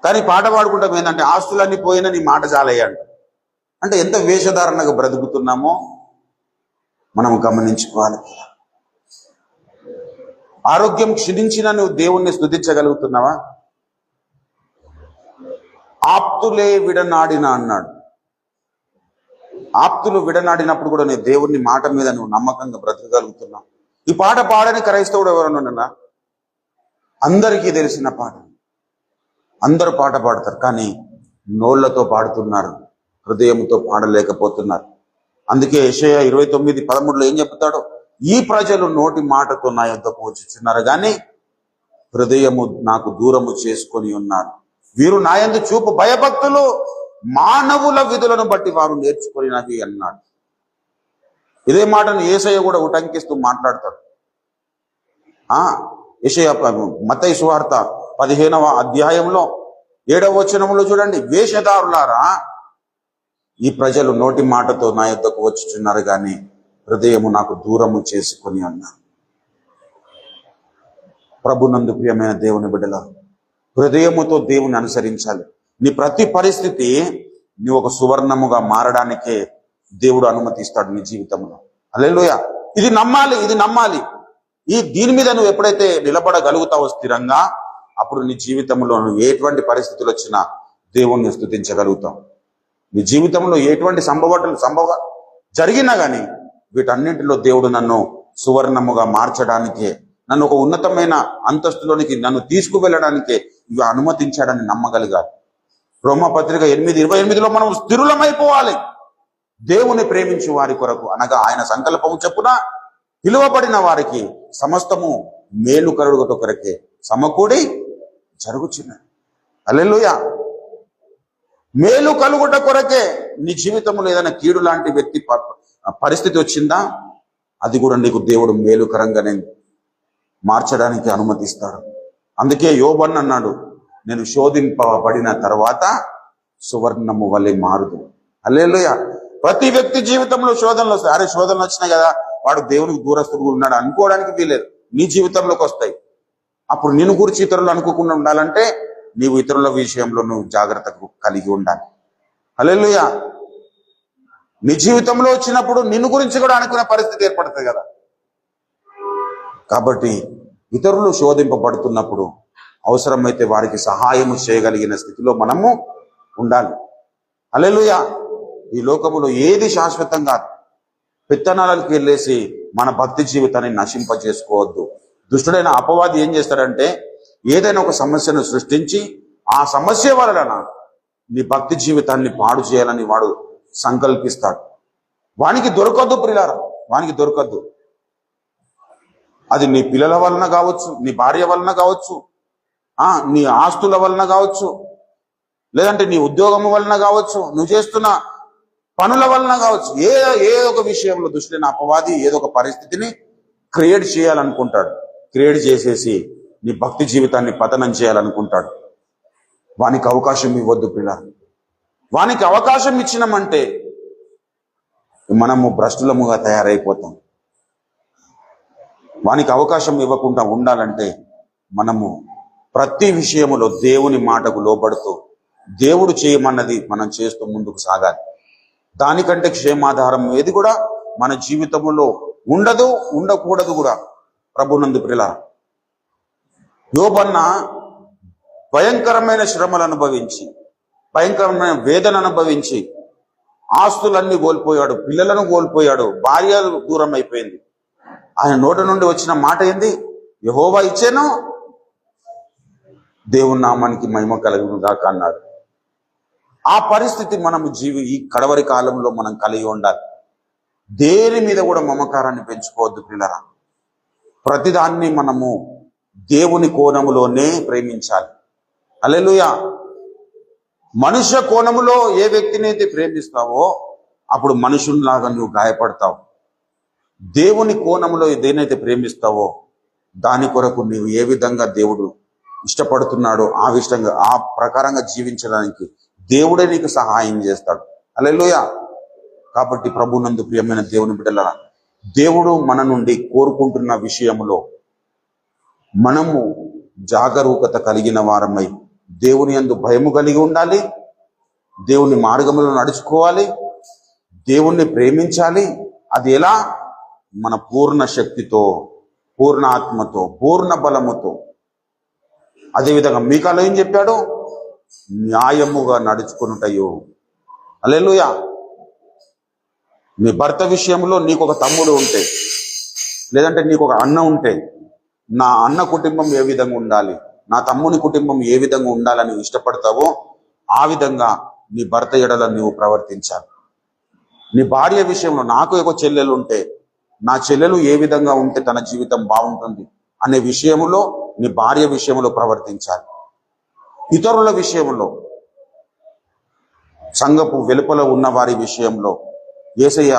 కానీ పాట పాడుకుంటాం ఏంటంటే ఆస్తులన్నీ పోయినా నీ మాట చాలయ్యంట. అంటే ఎంత వేషధారణగా బ్రతుకుతున్నామో మనం గమనించుకోవాలి. ఆరోగ్యం క్షీణించినా నువ్వు దేవుణ్ణి స్తుతించగలుగుతున్నావా? ఆప్తులే విడనాడిన అన్నాడు. ఆప్తులు విడనాడినప్పుడు కూడా నీ దేవుని మాట మీద నువ్వు నమ్మకంగా బ్రతకగలుగుతున్నావు. ఈ పాట పాడని క్రైస్తవుడు ఎవరన్నా? అందరికీ తెలిసిన పాట, అందరూ పాట పాడతారు, కానీ నోళ్లతో పాడుతున్నారు, హృదయంతో పాడలేకపోతున్నారు. అందుకే యెషయా 29:13 ఏం చెప్తాడు? ఈ ప్రజలు నోటి మాటతో నా యొద్దకు వచ్చుచున్నారు గాని హృదయము నాకు దూరము చేసుకొని ఉన్నారు. వీరు నా యందు చూపు భయభక్తులు మానవుల విధులను బట్టి వారు నేర్చుకున్నవి అన్నాడు. ఇదే మాటను యేసయ్య కూడా ఉటంకిస్తూ మాట్లాడతాడు. యెషయా మత్తయి సువార్త 15వ అధ్యాయంలో 7వ వచనంలో చూడండి, వేషధారులారా, ఈ ప్రజలు నోటి మాటతో నా యొద్దకు వచ్చుచున్నారు గాని హృదయము నాకు దూరము చేసుకొని అన్నారు. ప్రభునందు ప్రియమైన దేవుని బిడ్డల, హృదయముతో దేవుని అనుసరించాలి. నీ ప్రతి పరిస్థితి నువ్వు ఒక సువర్ణముగా మారడానికే దేవుడు అనుమతిస్తాడు నీ జీవితంలో. హల్లెలూయా. ఇది నమ్మాలి. దీని మీద నువ్వు ఎప్పుడైతే నిలబడగలుగుతావో స్థిరంగా, అప్పుడు నీ జీవితంలో నువ్వు ఎటువంటి పరిస్థితులు వచ్చినా దేవుణ్ణి స్తుతించగలుగుతావు. నీ జీవితంలో ఎటువంటి సంభవ జరిగినా గానీ వీటన్నింటిలో దేవుడు నన్ను సువర్ణముగా మార్చడానికే, నన్ను ఒక ఉన్నతమైన అంతస్తులోనికి నన్ను తీసుకువెళ్ళడానికే ఇవి అనుమతించాడని నమ్మగలిగారు. రోమపత్రిక 8:28లో మనం స్థిరులమైపోవాలి. దేవుని ప్రేమించు వారి కొరకు అనగా ఆయన సంకల్పము చొప్పున పిలువబడిన వారికి సమస్తము మేలు కలుగుట కొరకే సమకూడి జరుగుచున్నది. హల్లెలూయా. మేలు కలుగుట కొరకే. నీ జీవితంలో ఏదైనా కీడు లాంటి పరిస్థితి వచ్చిందా, అది కూడా నీకు దేవుడు మేలుకరంగానే మార్చడానికి అనుమతిస్తాడు. అందుకే యోబు అన్నాడు, నేను శోధింపబడిన తర్వాత సువర్ణము వలె మారుదు. హల్లెలూయా. ప్రతి వ్యక్తి జీవితంలో శోధనలు వస్తాయి. అరే శోధనలు వచ్చినాయి కదా, వాడు దేవునికి దూరస్తుడు ఉన్నాడు అనుకోవడానికి వీలేదు. నీ జీవితంలోకి వస్తాయి. అప్పుడు నిన్ను గురించి ఇతరులు అనుకోకుండా ఉండాలంటే నీవు ఇతరుల విషయంలో నువ్వు జాగ్రత్తకు కలిగి ఉండాలి. హల్లెలూయా. నీ జీవితంలో వచ్చినప్పుడు నిన్ను గురించి కూడా అనుకునే పరిస్థితి ఏర్పడుతుంది కదా. కాబట్టి ఇతరులు శోధింపబడుతున్నప్పుడు అవసరమైతే వారికి సహాయం చేయగలిగిన స్థితిలో మనము ఉండాలి. హల్లెలూయా. ఈ లోకములో ఏది శాశ్వతం కాదు. పెత్తనాలకు వెళ్ళేసి మన భక్తి జీవితాన్ని నశింపజేసుకోవద్దు. దుష్టుడైన అపవాది ఏం చేస్తాడంటే ఏదైనా ఒక సమస్యను సృష్టించి ఆ సమస్య వలన నీ భక్తి జీవితాన్ని పాడు చేయాలని వాడు సంకల్పిస్తాడు. వానికి దొరకద్దు ప్రియులారా, వానికి దొరకద్దు. అది నీ పిల్లల వలన కావచ్చు, నీ భార్య వలన కావచ్చు, నీ ఆస్తుల వలన కావచ్చు, లేదంటే నీ ఉద్యోగం వలన కావచ్చు, నువ్వు చేస్తున్న పనుల వలన కావచ్చు. ఏదో ఒక విషయంలో దుష్టుడైన అపవాది ఏదో ఒక పరిస్థితిని క్రియేట్ చేయాలనుకుంటాడు. క్రియేట్ చేసేసి నీ భక్తి జీవితాన్ని పతనం చేయాలనుకుంటాడు. వానికి అవకాశం ఇవ్వద్దు పిల్లలు. వానికి అవకాశం ఇచ్చినామంటే మనము భ్రష్టులముగా తయారైపోతాం. వానికి అవకాశం ఇవ్వకుండా ఉండాలంటే మనము ప్రతి విషయములో దేవుని మాటకు లోబడుతూ దేవుడు చేయమన్నది మనం చేస్తూ ముందుకు సాగాలి. దానికంటే క్షేమాధారం ఏది కూడా మన జీవితంలో ఉండదు, ఉండకూడదు కూడా. ప్రభునందు ప్రియులారా, యోబు భయంకరమైన శ్రమలు అనుభవించి, భయంకరమైన వేదన అనుభవించి, ఆస్తులన్నీ కోల్పోయాడు, పిల్లలను కోల్పోయాడు, భార్య దూరం అయిపోయింది. ఆయన నోట నుండి వచ్చిన మాట ఏంది? యెహోవా ఇచ్చాను, దేవుని నామానికి మహిమ కలుగును గాక అన్నాడు. ఆ పరిస్థితి మనము ఈ కడవరి కాలంలో మనం కలిగి ఉండాలి. దేని మీద కూడా మమకారాన్ని పెంచుకోవద్దు పిల్లరా. ప్రతిదాన్ని మనము దేవుని కోణములోనే ప్రేమించాలి. హల్లెలూయా. మనుష్య కోణములో ఏ వ్యక్తిని అయితే ప్రేమిస్తావో అప్పుడు మనుషుల్లాగా నువ్వు గాయపడతావు. దేవుని కోణములో దేనైతే ప్రేమిస్తావో దాని కొరకు నీవు ఏ విధంగా దేవుడు ఇష్టపడుతున్నాడో ఆ ప్రకారంగా జీవించడానికి దేవుడే నీకు సహాయం చేస్తాడు. హల్లెలూయా. కాబట్టి ప్రభునందు ప్రియమైన దేవుని బిడ్డలారా, దేవుడు మన నుండి కోరుకుంటున్న విషయంలో మనము జాగరూకత కలిగిన వారమై దేవుని యందు భయము కలిగి ఉండాలి. దేవుని మార్గంలో నడుచుకోవాలి. దేవుణ్ణి ప్రేమించాలి. అది ఎలా? మన పూర్ణ శక్తితో, పూర్ణ ఆత్మతో, పూర్ణ బలముతో. అదేవిధంగా మీకాలో ఏం చెప్పాడు? న్యాయముగా నడుచుకున్నటయో. హల్లెలూయా. నీ భర్త విషయంలో నీకు ఒక తమ్ముడు ఉంటే, లేదంటే నీకు ఒక అన్న ఉంటే, నా అన్న కుటుంబం ఏ విధంగా ఉండాలి, నా తమ్ముని కుటుంబం ఏ విధంగా ఉండాలని ఇష్టపడతావో ఆ విధంగా నీ భర్త ఎడల నీవు ప్రవర్తించాలి. నీ భార్య విషయంలో నాకు ఒక చెల్లెలు ఉంటే నా చెల్లెలు ఏ విధంగా ఉంటే తన జీవితం బాగుంటుంది అనే విషయంలో నీ భార్య విషయంలో ప్రవర్తించాలి. ఇతరుల విషయంలో, సంఘపు వెలుపల ఉన్న వారి విషయంలో, యేసయ్య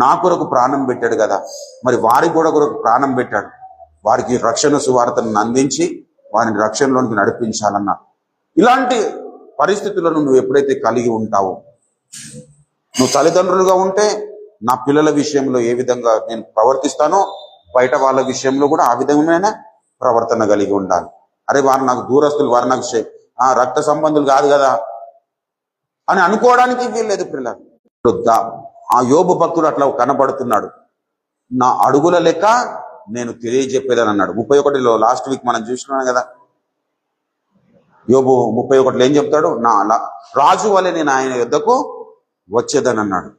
నా కొరకు ప్రాణం పెట్టాడు కదా, మరి వారి కూడా కొరకు ప్రాణం పెట్టాడు, వారికి రక్షణ సువార్తను అందించి వారిని రక్షణలోనికి నడిపించాలన్నా. ఇలాంటి పరిస్థితులను నువ్వు ఎప్పుడైతే కలిగి ఉంటావో, నువ్వు తల్లిదండ్రులుగా ఉంటే నా పిల్లల విషయంలో ఏ విధంగా నేను ప్రవర్తిస్తానో బయట వాళ్ళ విషయంలో కూడా ఆ విధమైన ప్రవర్తన కలిగి ఉండాలి. అరే వారు నాకు దూరస్తులు, వారు నాకు రక్త సంబంధులు కాదు కదా అని అనుకోవడానికి వీల్లేదు పిల్లలు. ఆ యోబు భక్తుడు అట్లా కనబడుతున్నాడు. నా అడుగుల లెక్క నేను తెలియజెప్పేదని అన్నాడు. 31లో లాస్ట్ వీక్ మనం చూసినాం కదా. యోబు 31లో ఏం చెప్తాడు? రాజు వలె నేను ఆయన యుద్ధకు వచ్చేదని అన్నాడు.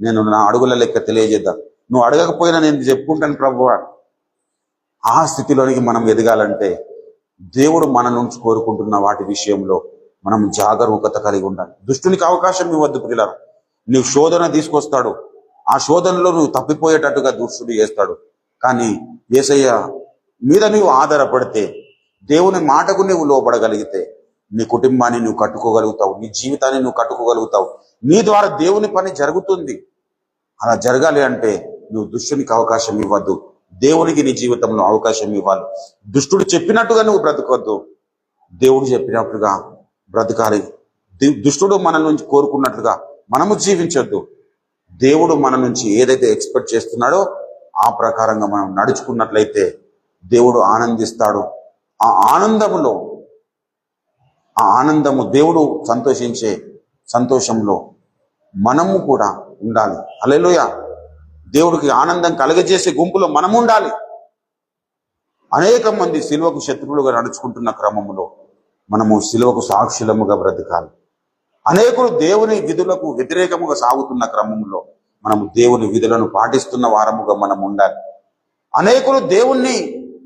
నేను నా అడుగుల లెక్క తెలియజేద్దాం. నువ్వు అడగకపోయినా నేను చెప్పుకుంటాను ప్రభువా. ఆ స్థితిలోనికి మనం ఎదగాలంటే దేవుడు మన నుంచి కోరుకుంటున్న వాటి విషయంలో మనం జాగరూకత కలిగి ఉండాలి. దుష్టునికి అవకాశం ఇవ్వద్దు పిల్లలు. నీవు శోధన తీసుకొస్తాడు, ఆ శోధనలో నువ్వు తప్పిపోయేటట్టుగా దుష్టుడు చేస్తాడు. కానీ యేసయ్య మీద నువ్వు ఆధారపడితే, దేవుని మాటకు నువ్వు లోపడగలిగితే నీ కుటుంబాన్ని నువ్వు కట్టుకోగలుగుతావు, నీ జీవితాన్ని నువ్వు కట్టుకోగలుగుతావు. నీ ద్వారా దేవుని పని జరుగుతుంది. అలా జరగాలి అంటే నువ్వు దుష్టునికి అవకాశం ఇవ్వద్దు, దేవునికి నీ జీవితంలో అవకాశం ఇవ్వాలి. దుష్టుడు చెప్పినట్టుగా నువ్వు బ్రతకొద్దు, దేవుడు చెప్పినట్టుగా బ్రతకాలి. దుష్టుడు మన నుంచి కోరుకున్నట్లుగా మనము జీవించొద్దు. దేవుడు మన నుంచి ఏదైతే ఎక్స్పెక్ట్ చేస్తున్నాడో ఆ ప్రకారంగా మనం నడుచుకున్నట్లయితే దేవుడు ఆనందిస్తాడు. ఆ ఆనందము దేవుడు సంతోషించే సంతోషంలో మనము కూడా ఉండాలి. హల్లెలూయా. దేవుడికి ఆనందం కలగజేసే గుంపులో మనము ఉండాలి. అనేక మంది సిలువకు శత్రువులుగా నడుచుకుంటున్న క్రమంలో మనము సిలువకు సాక్షులముగా బ్రతకాలి. అనేకులు దేవుని విధులకు వ్యతిరేకముగా సాగుతున్న క్రమంలో మనము దేవుని విధులను పాటిస్తున్న వారముగా మనం ఉండాలి. అనేకులు దేవుణ్ణి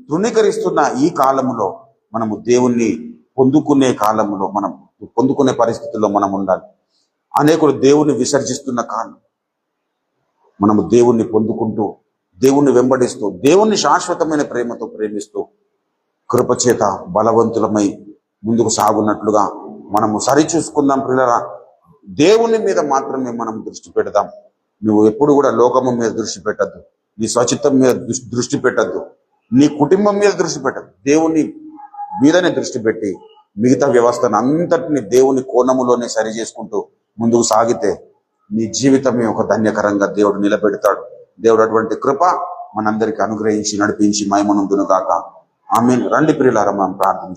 తృణీకరిస్తున్న ఈ కాలములో మనము దేవుణ్ణి పొందుకునే పరిస్థితుల్లో మనం ఉండాలి. అనేకులు దేవుణ్ణి విసర్జిస్తున్న కాలం మనము దేవుణ్ణి పొందుకుంటూ, దేవుణ్ణి వెంబడిస్తూ, దేవుణ్ణి శాశ్వతమైన ప్రేమతో ప్రేమిస్తూ కృపచేత బలవంతులమై ముందుకు సాగున్నట్లుగా మనము సరిచూసుకుందాం పిల్లరా. దేవుని మీద మాత్రమే మనం దృష్టి పెడదాం. నువ్వు ఎప్పుడు కూడా లోకము మీద దృష్టి పెట్టద్దు, నీ స్వచిత్తం మీద దృష్టి పెట్టద్దు, నీ కుటుంబం మీద దృష్టి పెట్టద్దు. దేవుని మీదనే దృష్టి పెట్టి మిగతా వ్యవస్థను అంతటిని దేవుని కోణములోనే సరి చేసుకుంటూ ముందుకు సాగితే నీ జీవితమే ఒక ధన్యకరంగా దేవుడు నిలబెడతాడు. దేవుడు అటువంటి కృప మనందరికీ అనుగ్రహించి నడిపించి మహిమనందును గాక. ఆమేన్. రండి ప్రియులారా, మనం ప్రార్థన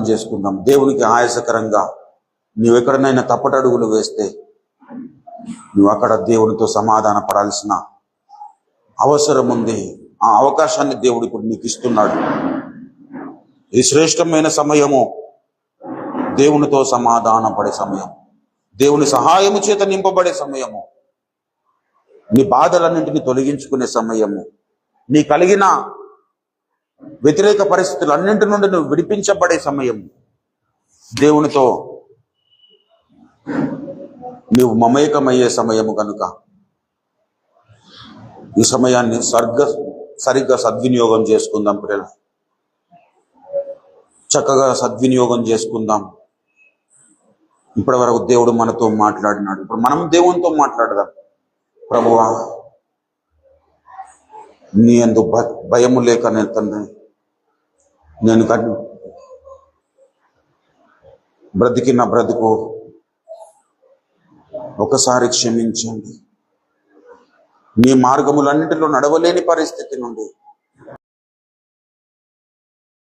చేసుకుందాం. దేవునికి ఆయాసకరంగా నువ్వు ఎక్కడనైనా తప్పటడుగులు వేస్తే నువ్వు అక్కడ దేవునితో సమాధాన పడాల్సిన అవసరం ఉంది. ఆ అవకాశాన్ని దేవుడు ఇప్పుడు నీకు ఇస్తున్నాడు. ఇది శ్రేష్టమైన సమయము, దేవునితో సమాధాన పడే సమయం, దేవుని సహాయము చేత నింపబడే సమయము, నీ బాధలన్నింటినీ తొలగించుకునే సమయము, నీ కలిగిన వ్యతిరేక పరిస్థితులన్నింటి నుండి నువ్వు విడిపించబడే సమయం, దేవునితో నువ్వు మమేకమయ్యే సమయము కనుక ఈ సమయాన్ని సరిగ్గా సద్వినియోగం చేసుకుందాం ప్రియుల. చక్కగా సద్వినియోగం చేసుకుందాం. ఇప్పటి వరకు దేవుడు మనతో మాట్లాడినాడు, ఇప్పుడు మనం దేవునితో మాట్లాడదాం. ప్రభువా, నీ యందు భయము లేక తండ్రి నేను బ్రతికిన బ్రతుకు ఒకసారి క్షమించండి. నీ మార్గములన్నిటిలో నడవలేని పరిస్థితి నుండి